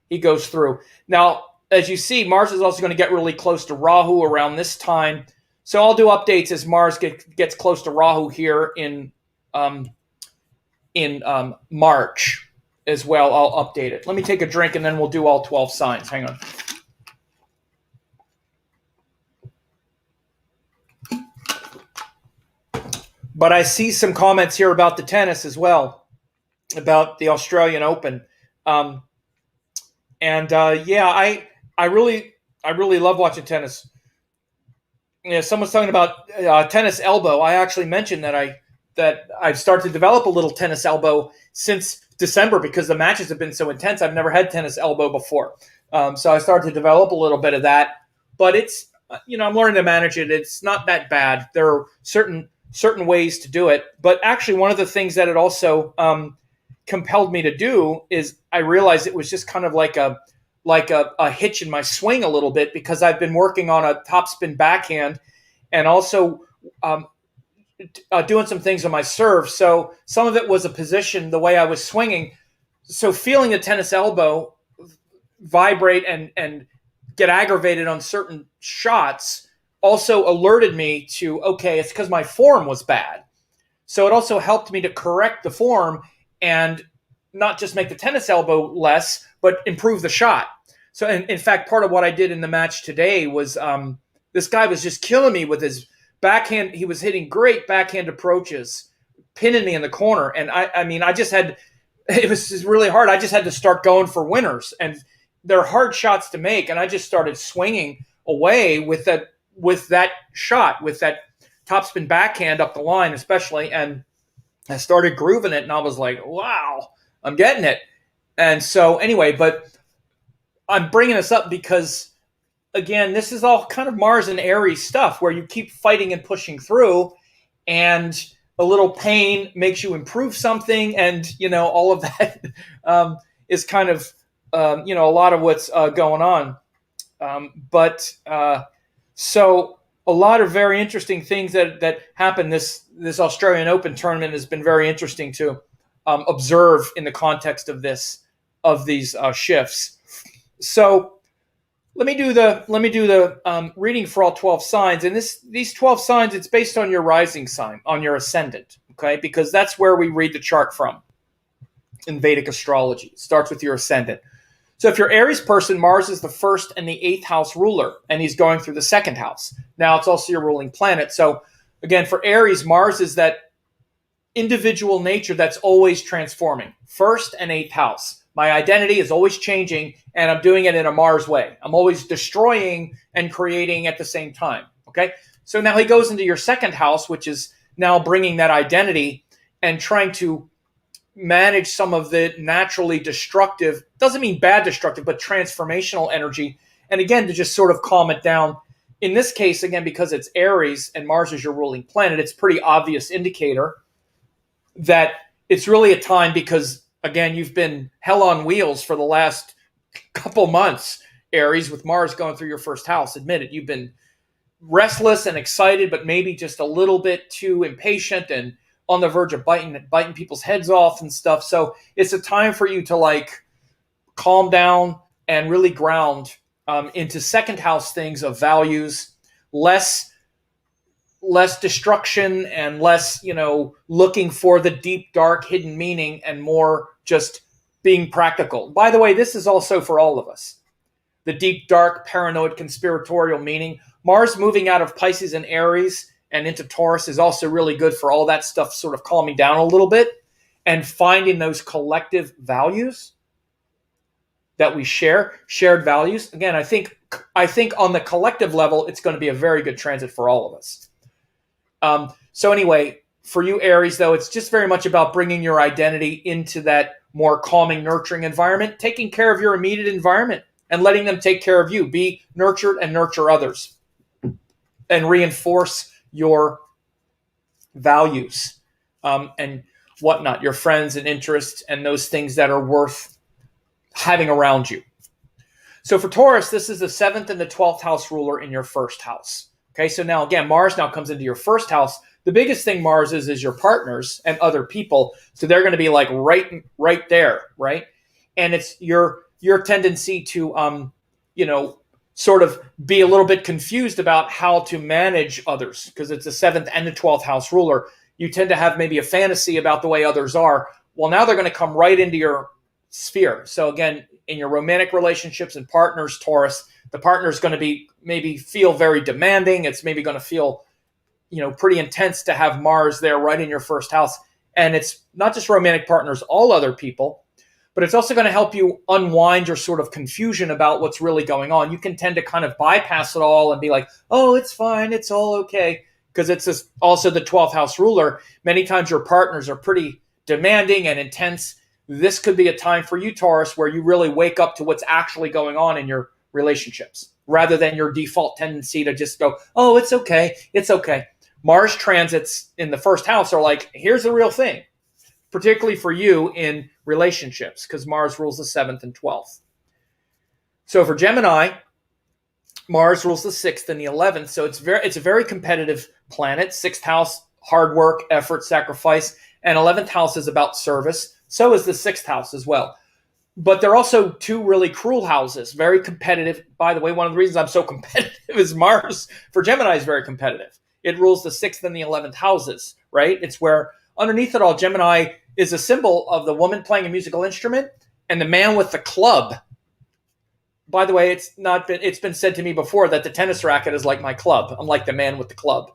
Speaker 1: he goes through. Now, as you see, Mars is also going to get really close to Rahu around this time. So I'll do updates as Mars gets close to Rahu here in March as well. I'll update it. Let me take a drink and then we'll do all 12 signs. Hang on. But I see some comments here about the tennis as well, about the Australian Open. Yeah, I really love watching tennis. Someone's talking about tennis elbow. I actually mentioned that I've started to develop a little tennis elbow since December because the matches have been so intense. I've never had tennis elbow before, so I started to develop a little bit of that. But it's I'm learning to manage it. It's not that bad. There are certain ways to do it. But actually, one of the things that it also compelled me to do is I realized it was just kind of like a hitch in my swing a little bit because I've been working on a topspin backhand and also doing some things on my serve. So some of it was a position, the way I was swinging. So feeling the tennis elbow vibrate and get aggravated on certain shots also alerted me to, okay, it's because my form was bad. So it also helped me to correct the form and not just make the tennis elbow less, but improve the shot. So in fact, part of what I did in the match today was this guy was just killing me with his backhand. He was hitting great backhand approaches, pinning me in the corner. And I just had, it was just really hard. I just had to start going for winners. And they're hard shots to make. And I just started swinging away with that shot, with that topspin backhand up the line especially. And I started grooving it. And I was like, wow, I'm getting it. And so anyway, but I'm bringing this up because, again, this is all kind of Mars and Aries stuff where you keep fighting and pushing through, and a little pain makes you improve something, and all of that is kind of a lot of what's going on. So a lot of very interesting things that happened. This Australian Open tournament has been very interesting to observe in the context of these shifts. So let me do the reading for all 12 signs, and these 12 signs, it's based on your rising sign, on your ascendant, okay? Because that's where we read the chart from in Vedic astrology. It starts with your ascendant. So if you're Aries person, Mars is the first and the 8th house ruler, and he's going through the 2nd house. Now it's also your ruling planet. So again, for Aries, Mars is that individual nature that's always transforming. 1st and 8th house. My identity is always changing, and I'm doing it in a Mars way. I'm always destroying and creating at the same time, okay? So now he goes into your 2nd house, which is now bringing that identity and trying to manage some of the naturally destructive, doesn't mean bad destructive, but transformational energy. And again, to just sort of calm it down. In this case, again, because it's Aries and Mars is your ruling planet, it's a pretty obvious indicator that it's really a time because, again, you've been hell on wheels for the last couple months, Aries, with Mars going through your 1st house. Admit it, you've been restless and excited, but maybe just a little bit too impatient and on the verge of biting people's heads off and stuff. So it's a time for you to calm down and really ground into 2nd house things of values, less destruction and less, looking for the deep, dark, hidden meaning and more just being practical. By the way, this is also for all of us. The deep, dark, paranoid, conspiratorial meaning. Mars moving out of Pisces and Aries and into Taurus is also really good for all that stuff sort of calming down a little bit and finding those collective values that we shared values. Again, I think on the collective level, it's going to be a very good transit for all of us. So anyway, for you Aries, though, it's just very much about bringing your identity into that more calming, nurturing environment, taking care of your immediate environment and letting them take care of you. Be nurtured and nurture others and reinforce your values and whatnot, your friends and interests and those things that are worth having around you. So for Taurus, this is the 7th and the 12th house ruler in your 1st house. Okay, so now again, Mars now comes into your 1st house. The biggest thing Mars is your partners and other people. So they're going to be right there, right? And it's your tendency to sort of be a little bit confused about how to manage others because it's the 7th and the 12th house ruler. You tend to have maybe a fantasy about the way others are. Well, now they're going to come right into your sphere. So again, in your romantic relationships and partners, Taurus, the partner is going to be maybe feel very demanding. It's maybe going to feel pretty intense to have Mars there right in your first house. And it's not just romantic partners, all other people, but it's also going to help you unwind your sort of confusion about what's really going on. You can tend to kind of bypass it all and be like, oh, it's fine, it's all okay, because it's also the 12th house ruler. Many times your partners are pretty demanding and intense. This could be a time for you, Taurus, where you really wake up to what's actually going on in your relationships, rather than your default tendency to just go, oh, it's okay, it's okay. Mars transits in the first house are like, here's the real thing, particularly for you in relationships, because Mars rules the 7th and 12th. So for Gemini, Mars rules the 6th and the 11th. So it's a very competitive planet. 6th house, hard work, effort, sacrifice, and 11th house is about service. So is the 6th house as well. But they're also two really cruel houses, very competitive. By the way, one of the reasons I'm so competitive is Mars for Gemini is very competitive. It rules the 6th and the 11th houses, right? It's where underneath it all, Gemini is a symbol of the woman playing a musical instrument and the man with the club. By the way, it's been said to me before that the tennis racket is like my club. I'm like the man with the club.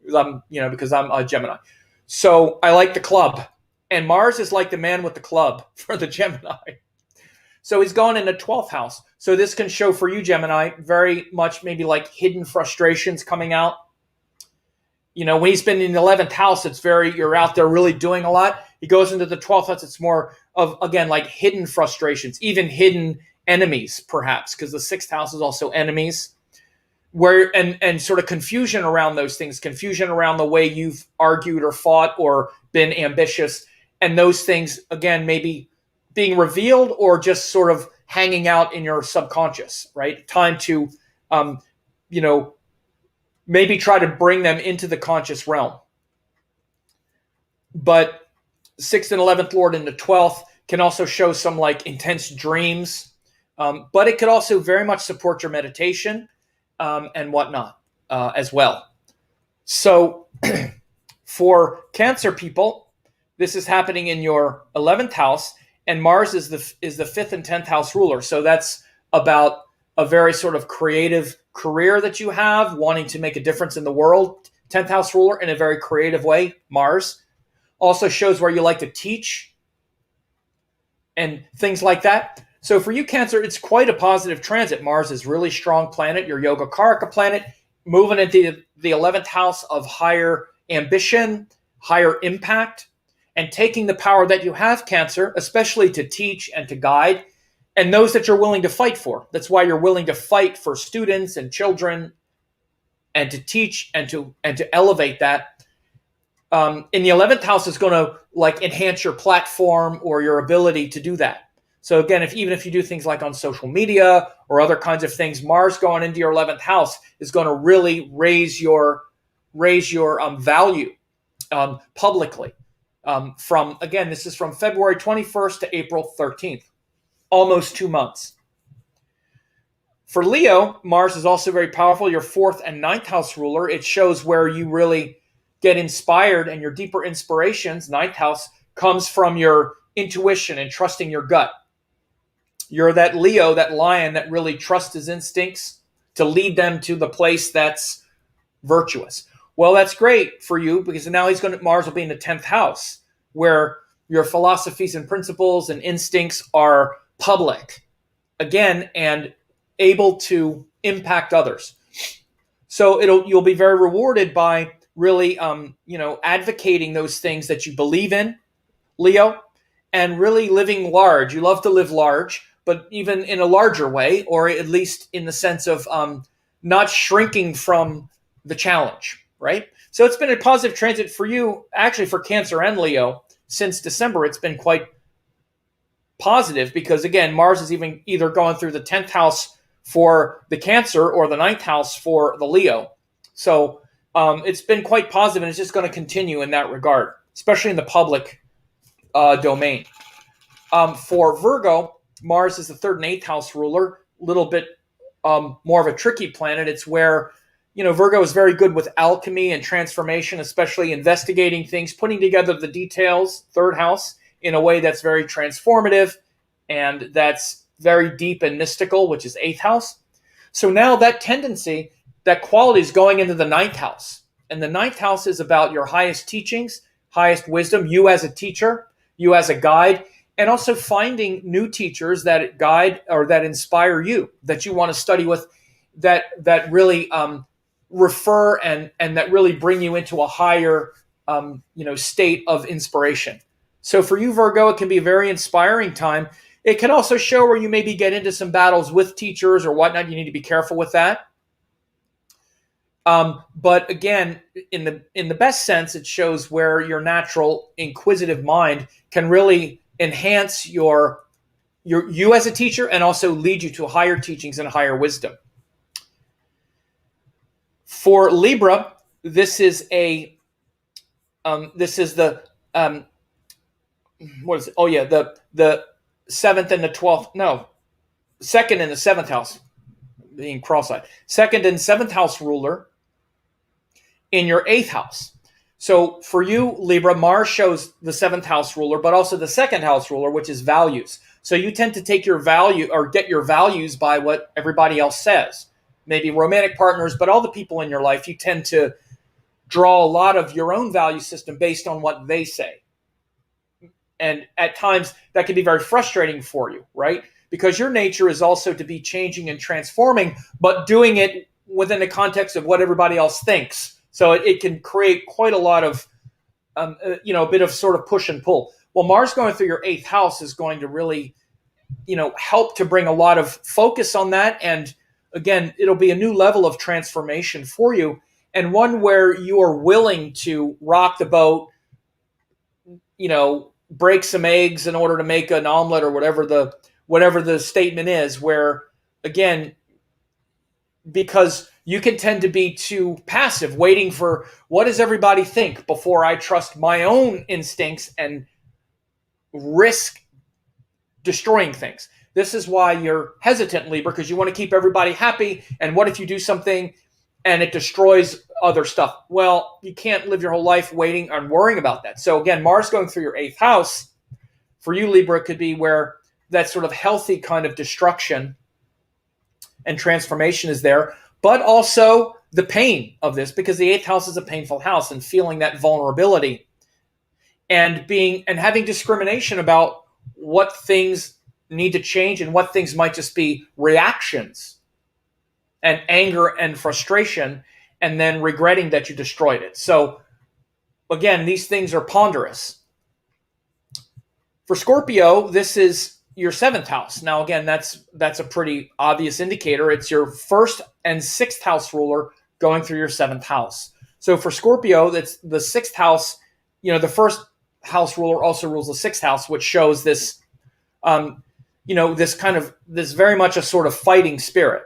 Speaker 1: Because I'm a Gemini. So I like the club. And Mars is like the man with the club for the Gemini. So he's gone in the 12th house. So this can show for you, Gemini, very much maybe like hidden frustrations coming out. When he's been in the 11th house, you're out there really doing a lot. He goes into the 12th house. It's more of, again, like hidden frustrations, even hidden enemies, perhaps, because the 6th house is also enemies, and sort of confusion around those things, confusion around the way you've argued or fought or been ambitious. And those things, again, maybe being revealed or just sort of hanging out in your subconscious, right? Time to, maybe try to bring them into the conscious realm. But 6th and 11th Lord in the 12th can also show some like intense dreams. But it could also very much support your meditation and whatnot as well. So for Cancer people, this is happening in your 11th house, and Mars is the 5th and 10th house ruler. So that's about a very sort of creative career that you have, wanting to make a difference in the world. 10th house ruler in a very creative way, Mars. Also shows where you like to teach and things like that. So for you, Cancer, it's quite a positive transit. Mars is really strong planet, your Yoga Karaka planet, moving into the 11th house of higher ambition, higher impact, and taking the power that you have, Cancer, especially to teach and to guide, and those that you're willing to fight for. That's why you're willing to fight for students and children and to teach and to elevate that. In the 11th house is going to like enhance your platform or your ability to do that. So again, even if you do things like on social media or other kinds of things, Mars going into your 11th house is going to really raise your value publicly. This is from February 21st to April 13th, almost 2 months. For Leo, Mars is also very powerful, your 4th and 9th house ruler. It shows where you really get inspired, and your deeper inspirations, 9th house, comes from your intuition and trusting your gut. You're that Leo, that lion that really trusts his instincts to lead them to the place that's virtuous. Well, that's great for you because now Mars will be in the 10th house where your philosophies and principles and instincts are public again and able to impact others. So you'll be very rewarded by really advocating those things that you believe in, Leo, and really living large. You love to live large, but even in a larger way, or at least in the sense of not shrinking from the challenge, right? So it's been a positive transit for you, actually for Cancer and Leo. Since December, it's been quite positive because, again, Mars is either going through the 10th house for the Cancer or the 9th house for the Leo. So it's been quite positive, and it's just going to continue in that regard, especially in the public domain. For Virgo, Mars is the 3rd and 8th house ruler, a little bit more of a tricky planet. It's where, Virgo is very good with alchemy and transformation, especially investigating things, putting together the details, 3rd house, in a way that's very transformative and that's very deep and mystical, which is 8th house. So now that tendency, that quality is going into the 9th house. And the ninth house is about your highest teachings, highest wisdom, you as a teacher, you as a guide, and also finding new teachers that guide or that inspire you, that you want to study with, that really refer and that really bring you into a higher state of inspiration. So for you, Virgo, it can be a very inspiring time. It can also show where you maybe get into some battles with teachers or whatnot. You need to be careful with that. But again, in the best sense, it shows where your natural inquisitive mind can really enhance you as a teacher and also lead you to higher teachings and higher wisdom. For Libra, this is the what is it? Oh yeah, the seventh and the 12th. No, second and the seventh house, being cross-eyed. Second and seventh house ruler in your eighth house. So for you, Libra, Mars shows the seventh house ruler, but also the second house ruler, which is values. So you tend to take your value or get your values by what everybody else says. Maybe romantic partners, but all the people in your life, you tend to draw a lot of your own value system based on what they say. And at times that can be very frustrating for you, right? Because your nature is also to be changing and transforming, but doing it within the context of what everybody else thinks. So it can create quite a lot of, a bit of sort of push and pull. Well, Mars going through your eighth house is going to really, help to bring a lot of focus on that. And again, it'll be a new level of transformation for you, and one where you are willing to rock the boat, break some eggs in order to make an omelet or whatever the statement is, where, again, because you can tend to be too passive, waiting for what does everybody think before I trust my own instincts and risk destroying things. This is why you're hesitant, Libra, because you want to keep everybody happy. And what if you do something and it destroys other stuff? Well, you can't live your whole life waiting and worrying about that. So again, Mars going through your eighth house, for you, Libra, could be where that sort of healthy kind of destruction and transformation is there, but also the pain of this, because the eighth house is a painful house, and feeling that vulnerability and having discrimination about what things need to change and what things might just be reactions and anger and frustration, and then regretting that you destroyed it. So again, these things are ponderous. For Scorpio, this is your seventh house. Now, again, that's a pretty obvious indicator. It's your first and sixth house ruler going through your seventh house. So for Scorpio, that's the sixth house. The first house ruler also rules the sixth house, which shows this, this very much a sort of fighting spirit.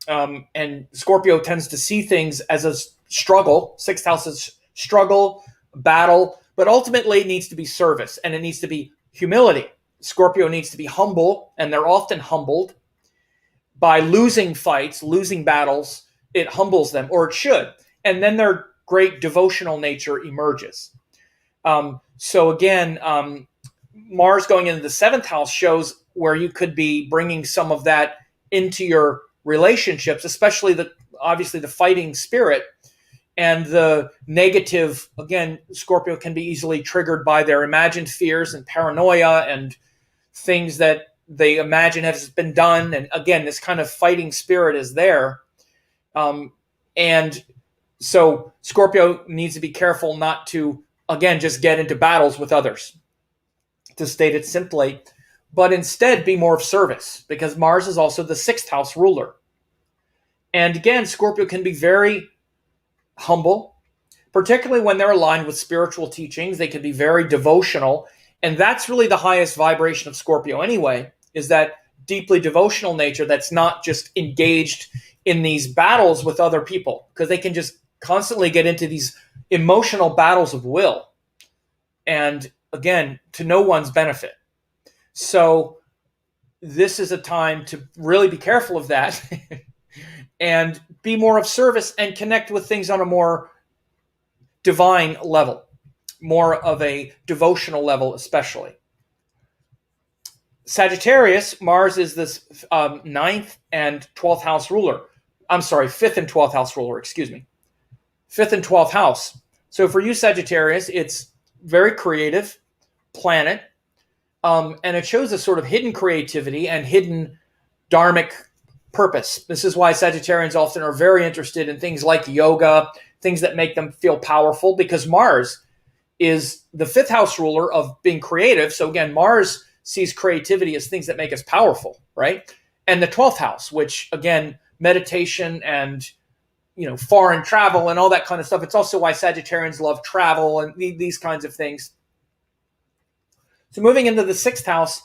Speaker 1: And Scorpio tends to see things as a struggle. Sixth house is struggle, battle, but ultimately it needs to be service, and it needs to be humility. Scorpio needs to be humble, and they're often humbled by losing fights, losing battles. It humbles them, or it should. And then their great devotional nature emerges. So again, Mars going into the seventh house shows where you could be bringing some of that into your relationships, especially obviously the fighting spirit and the negative. Again, Scorpio can be easily triggered by their imagined fears and paranoia and things that they imagine has been done. And again, this kind of fighting spirit is there. And so Scorpio needs to be careful not to, again, just get into battles with others, to state it simply, but instead be more of service, because Mars is also the sixth house ruler. And again, Scorpio can be very humble, particularly when they're aligned with spiritual teachings. They can be very devotional. And that's really the highest vibration of Scorpio anyway, is that deeply devotional nature that's not just engaged in these battles with other people, because they can just constantly get into these emotional battles of will. And again, to no one's benefit. So this is a time to really be careful of that and be more of service and connect with things on a more divine level, more of a devotional level especially. Sagittarius, Mars is this ninth and 12th house ruler. I'm sorry, 5th and 12th house ruler, excuse me. 5th and 12th house. So for you, Sagittarius, it's very creative planet, and it shows a sort of hidden creativity and hidden dharmic purpose. This is why Sagittarians often are very interested in things like yoga, things that make them feel powerful, because Mars is the 5th house ruler of being creative. So again, Mars sees creativity as things that make us powerful, right? And the 12th house, which again, meditation and foreign travel and all that kind of stuff. It's also why Sagittarians love travel and these kinds of things. So moving into the 6th house,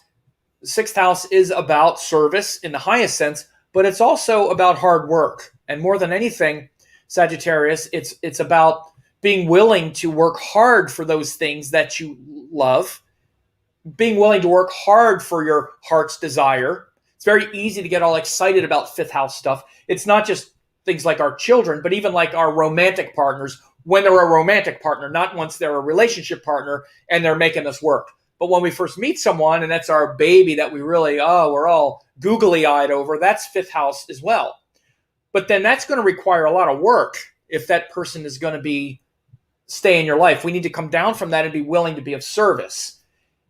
Speaker 1: the 6th house is about service in the highest sense, but it's also about hard work. And more than anything, Sagittarius, it's about being willing to work hard for those things that you love, being willing to work hard for your heart's desire. It's very easy to get all excited about 5th house stuff. It's not just things like our children, but even like our romantic partners, when they're a romantic partner, not once they're a relationship partner and they're making us work. But when we first meet someone and that's our baby that we really, we're all googly-eyed over, that's 5th house as well. But then that's going to require a lot of work if that person is going to stay in your life. We need to come down from that and be willing to be of service.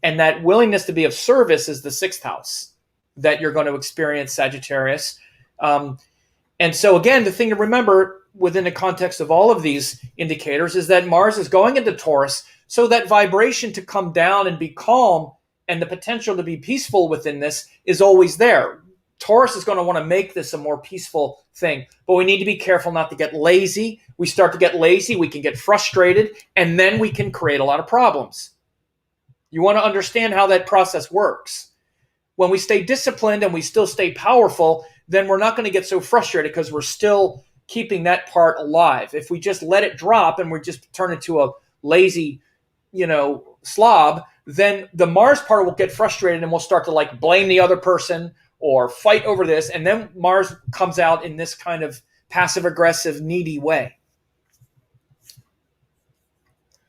Speaker 1: And that willingness to be of service is the 6th house that you're going to experience, Sagittarius. And so again, the thing to remember within the context of all of these indicators is that Mars is going into Taurus, so that vibration to come down and be calm and the potential to be peaceful within this is always there. Taurus is going to want to make this a more peaceful thing, but we need to be careful not to get lazy. We start to get lazy, we can get frustrated, and then we can create a lot of problems. You want to understand how that process works. When we stay disciplined and we still stay powerful, then we're not going to get so frustrated because we're still keeping that part alive. If we just let it drop and we just turn into a lazy, slob, then the Mars part will get frustrated and we'll start to blame the other person or fight over this. And then Mars comes out in this kind of passive aggressive, needy way.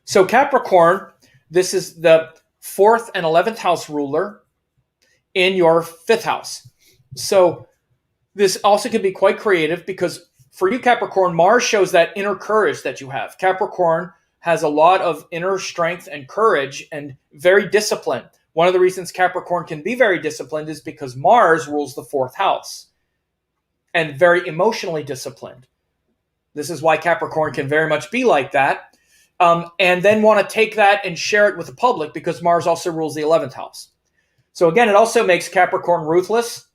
Speaker 1: So Capricorn, this is the 4th and 11th house ruler in your 5th house. So this also can be quite creative because for you, Capricorn, Mars shows that inner courage that you have. Capricorn has a lot of inner strength and courage and very disciplined. One of the reasons Capricorn can be very disciplined is because Mars rules the 4th house and very emotionally disciplined. This is why Capricorn can very much be like that. And then want to take that and share it with the public because Mars also rules the 11th house. So again, it also makes Capricorn ruthless,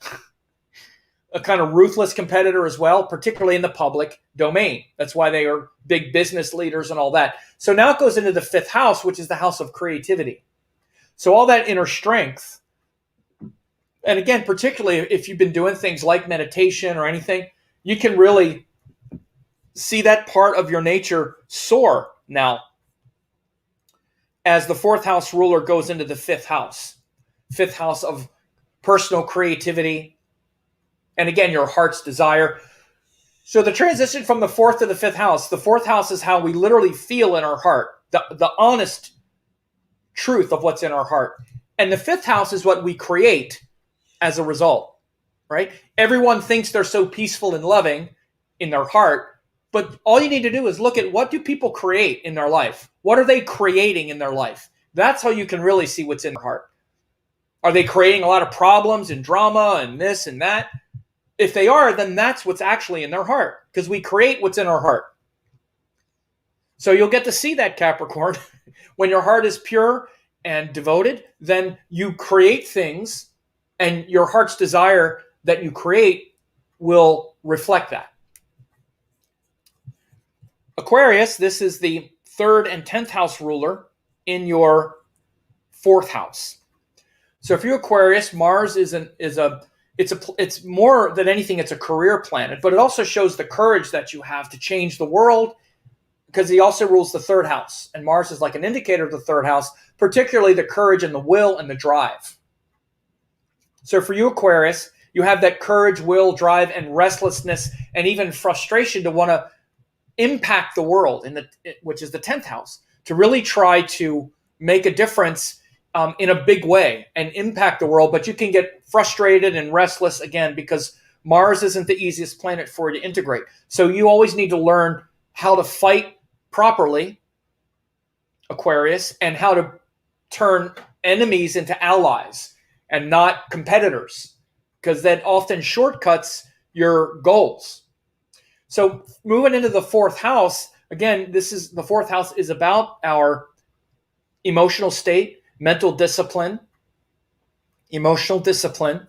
Speaker 1: a kind of ruthless competitor as well, particularly in the public domain. That's why they are big business leaders and all that. So now it goes into the 5th house, which is the house of creativity. So all that inner strength, and again, particularly if you've been doing things like meditation or anything, you can really see that part of your nature soar now as the 4th house ruler goes into the 5th house. 5th house of personal creativity, and again, your heart's desire. So the transition from the 4th to the 5th house, the 4th house is how we literally feel in our heart, the honest truth of what's in our heart. And the 5th house is what we create as a result, right? Everyone thinks they're so peaceful and loving in their heart, but all you need to do is look at what do people create in their life? What are they creating in their life? That's how you can really see what's in their heart. Are they creating a lot of problems and drama and this and that? If they are, then that's what's actually in their heart, because we create what's in our heart. So you'll get to see that, Capricorn. When your heart is pure and devoted, then you create things, and your heart's desire that you create will reflect that. Aquarius, this is the 3rd and 10th house ruler in your 4th house. So if you're Aquarius, Mars it's more than anything, it's a career planet, but it also shows the courage that you have to change the world, because he also rules the 3rd house. And Mars is like an indicator of the 3rd house, particularly the courage and the will and the drive. So for you, Aquarius, you have that courage, will, drive, and restlessness, and even frustration to want to impact the world, which is the 10th house, to really try to make a difference in a big way and impact the world. But you can get frustrated and restless again because Mars isn't the easiest planet for you to integrate. So you always need to learn how to fight properly, Aquarius, and how to turn enemies into allies and not competitors, because that often shortcuts your goals. So moving into the fourth house, again, the fourth house is about our emotional state, mental discipline, emotional discipline.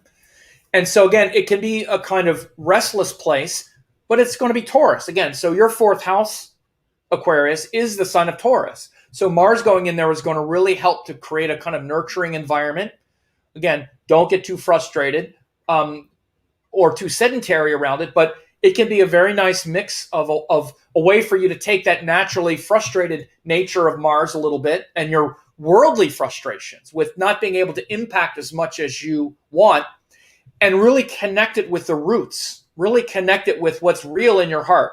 Speaker 1: And so again, it can be a kind of restless place, but it's going to be Taurus again. So your fourth house, Aquarius, is the sign of Taurus. So Mars going in there is going to really help to create a kind of nurturing environment. Again, don't get too frustrated or too sedentary around it, but it can be a very nice mix of a way for you to take that naturally frustrated nature of Mars a little bit and your worldly frustrations with not being able to impact as much as you want, and really connect it with the roots, really connect it with what's real in your heart,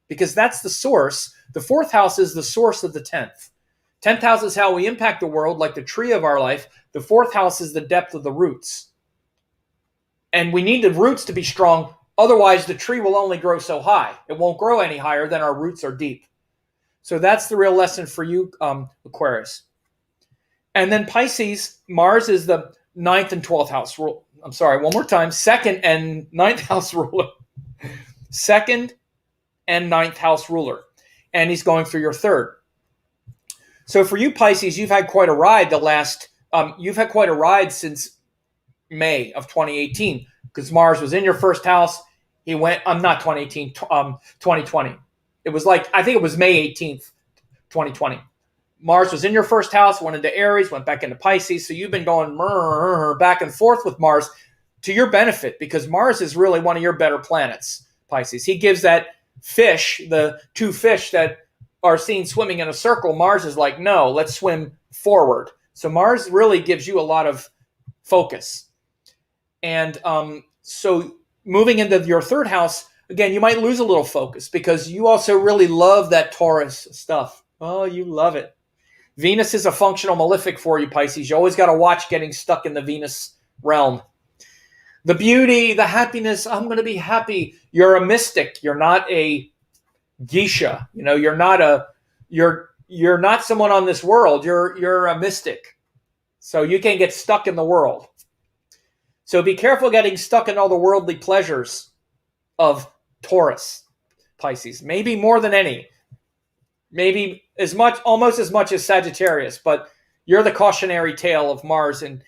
Speaker 1: because that's the source. The fourth house is the source of the 10th. 10th house is how we impact the world, like the tree of our life. The fourth house is the depth of the roots. And we need the roots to be strong. Otherwise, the tree will only grow so high. It won't grow any higher than our roots are deep. So that's the real lesson for you, Aquarius. And then Pisces, Mars is the 9th and 12th house. I'm sorry, one more time. 2nd and 9th house ruler. 2nd and 9th house ruler. And he's going through your 3rd. So for you, Pisces, you've had quite a ride you've had quite a ride since May of 2018, because Mars was in your first house. He went, not 2018, 2020. It was I think it was May 18th, 2020. Mars was in your first house, went into Aries, went back into Pisces. So you've been going back and forth with Mars to your benefit, because Mars is really one of your better planets, Pisces. He gives that fish, the two fish that are seen swimming in a circle. Mars is like, no, let's swim forward. So Mars really gives you a lot of focus. And so moving into your 3rd house, again, you might lose a little focus because you also really love that Taurus stuff. Oh, you love it. Venus is a functional malefic for you, Pisces. You always got to watch getting stuck in the Venus realm. The beauty, the happiness, I'm going to be happy. You're a mystic. You're not a geisha. You're not someone on this world. You're a mystic. So you can get stuck in the world. So be careful getting stuck in all the worldly pleasures of Taurus, Pisces. Maybe more than any. Maybe almost as much as Sagittarius, but you're the cautionary tale of Mars in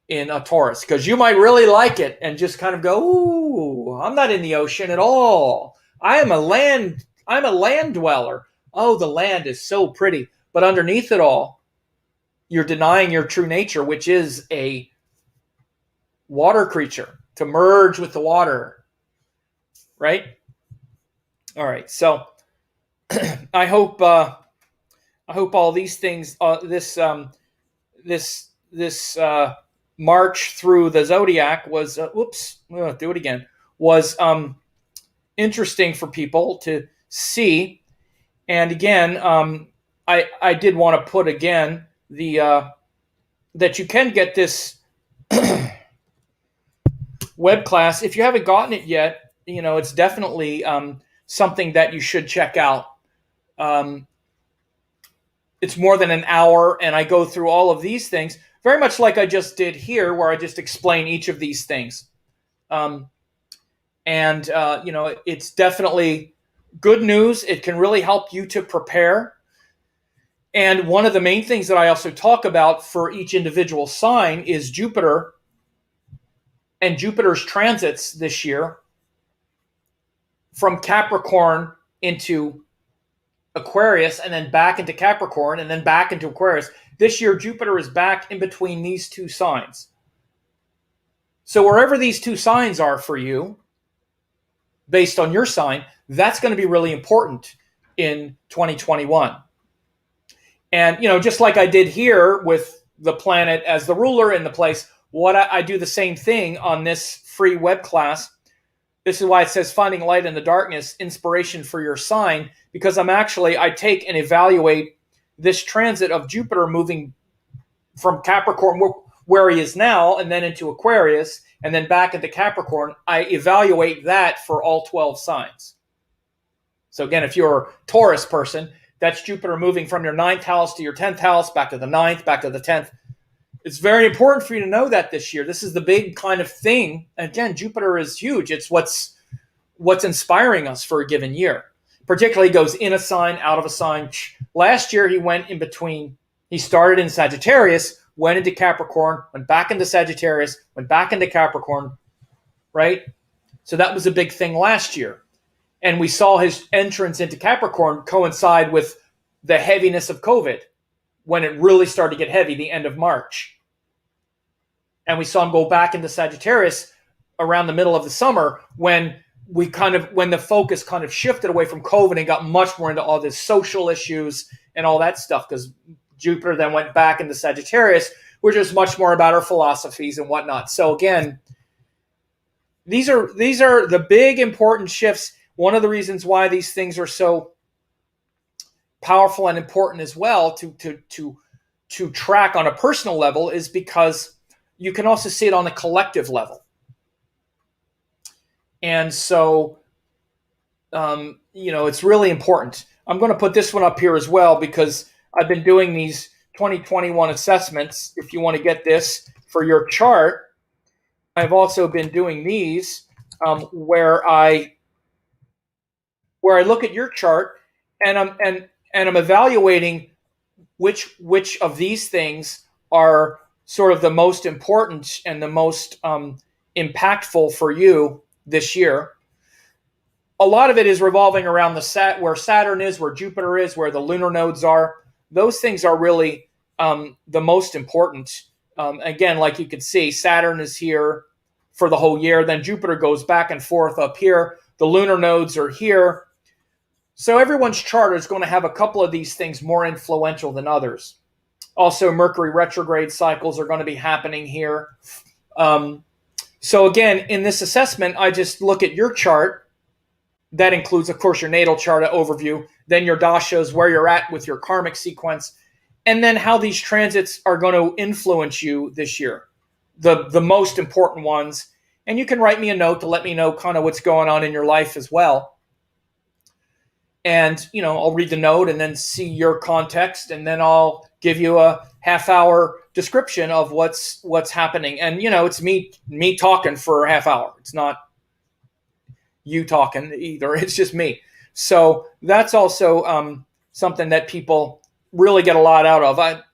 Speaker 1: a Taurus, because you might really like it and just kind of go, ooh, I'm not in the ocean at all. I'm a land dweller. Oh, the land is so pretty. But underneath it all, you're denying your true nature, which is a water creature, to merge with the water. Right? All right. So I hope all these things, this march through the Zodiac was, was interesting for people to see. And again, I did want to put again that you can get this web class. If you haven't gotten it yet, it's definitely something that you should check out. It's more than an hour, and I go through all of these things, very much like I just did here, where I just explain each of these things. It's definitely good news. It can really help you to prepare. And one of the main things that I also talk about for each individual sign is Jupiter and Jupiter's transits this year from Capricorn into Aquarius, and then back into Capricorn, and then back into Aquarius. This year, Jupiter is back in between these two signs. So wherever these two signs are for you, based on your sign, that's going to be really important in 2021. And, just like I did here with the planet as the ruler in the place, I do the same thing on this free web class. This is why it says Finding Light in the Darkness, Inspiration for Your Sign, because I take and evaluate this transit of Jupiter moving from Capricorn, where he is now, and then into Aquarius, and then back into Capricorn. I evaluate that for all 12 signs. So again, if you're a Taurus person, that's Jupiter moving from your 9th house to your 10th house, back to the 9th, back to the 10th. It's very important for you to know that this year. This is the big kind of thing. Again, Jupiter is huge. It's what's inspiring us for a given year. Particularly goes in a sign, out of a sign. Last year, he went in between. He started in Sagittarius, went into Capricorn, went back into Sagittarius, went back into Capricorn, right? So that was a big thing last year. And we saw his entrance into Capricorn coincide with the heaviness of COVID, when it really started to get heavy, the end of March. And we saw him go back into Sagittarius around the middle of the summer, when the focus kind of shifted away from COVID and got much more into all this social issues and all that stuff, because Jupiter then went back into Sagittarius, which is much more about our philosophies and whatnot. So again, these are the big important shifts. One of the reasons why these things are so powerful and important as well to track on a personal level is because you can also see it on a collective level. And so, it's really important. I'm going to put this one up here as well, because I've been doing these 2021 assessments. If you want to get this for your chart, I've also been doing these where I look at your chart and I'm evaluating which of these things are sort of the most important and the most impactful for you this year. A lot of it is revolving around where Saturn is, where Jupiter is, where the lunar nodes are. Those things are really the most important. Again, like you can see, Saturn is here for the whole year. Then Jupiter goes back and forth up here. The lunar nodes are here. So everyone's chart is going to have a couple of these things more influential than others. Also, Mercury retrograde cycles are going to be happening here. So again, in this assessment, I just look at your chart. That includes, of course, your natal chart overview, then your dashas, where you're at with your karmic sequence, and then how these transits are going to influence you this year, the most important ones. And you can write me a note to let me know kind of what's going on in your life as well. And, I'll read the note and then see your context, and then I'll give you a half-hour description of what's happening. And, it's me talking for a half hour. It's not you talking either. It's just me. So that's also something that people really get a lot out of.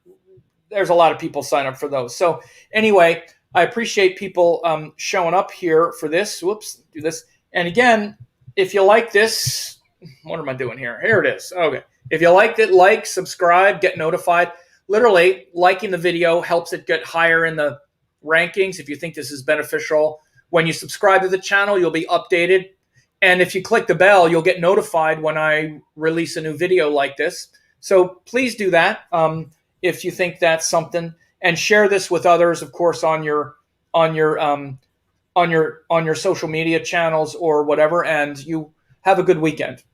Speaker 1: There's a lot of people sign up for those. So anyway, I appreciate people showing up here for this. Whoops, do this. And again, if you like this, what am I doing here? Here it is. Okay. If you liked it, like, subscribe, get notified. Literally, liking the video helps it get higher in the rankings. If you think this is beneficial, when you subscribe to the channel, you'll be updated. And if you click the bell, you'll get notified when I release a new video like this. So please do that if you think that's something, and share this with others, of course, on your social media channels or whatever. And you have a good weekend.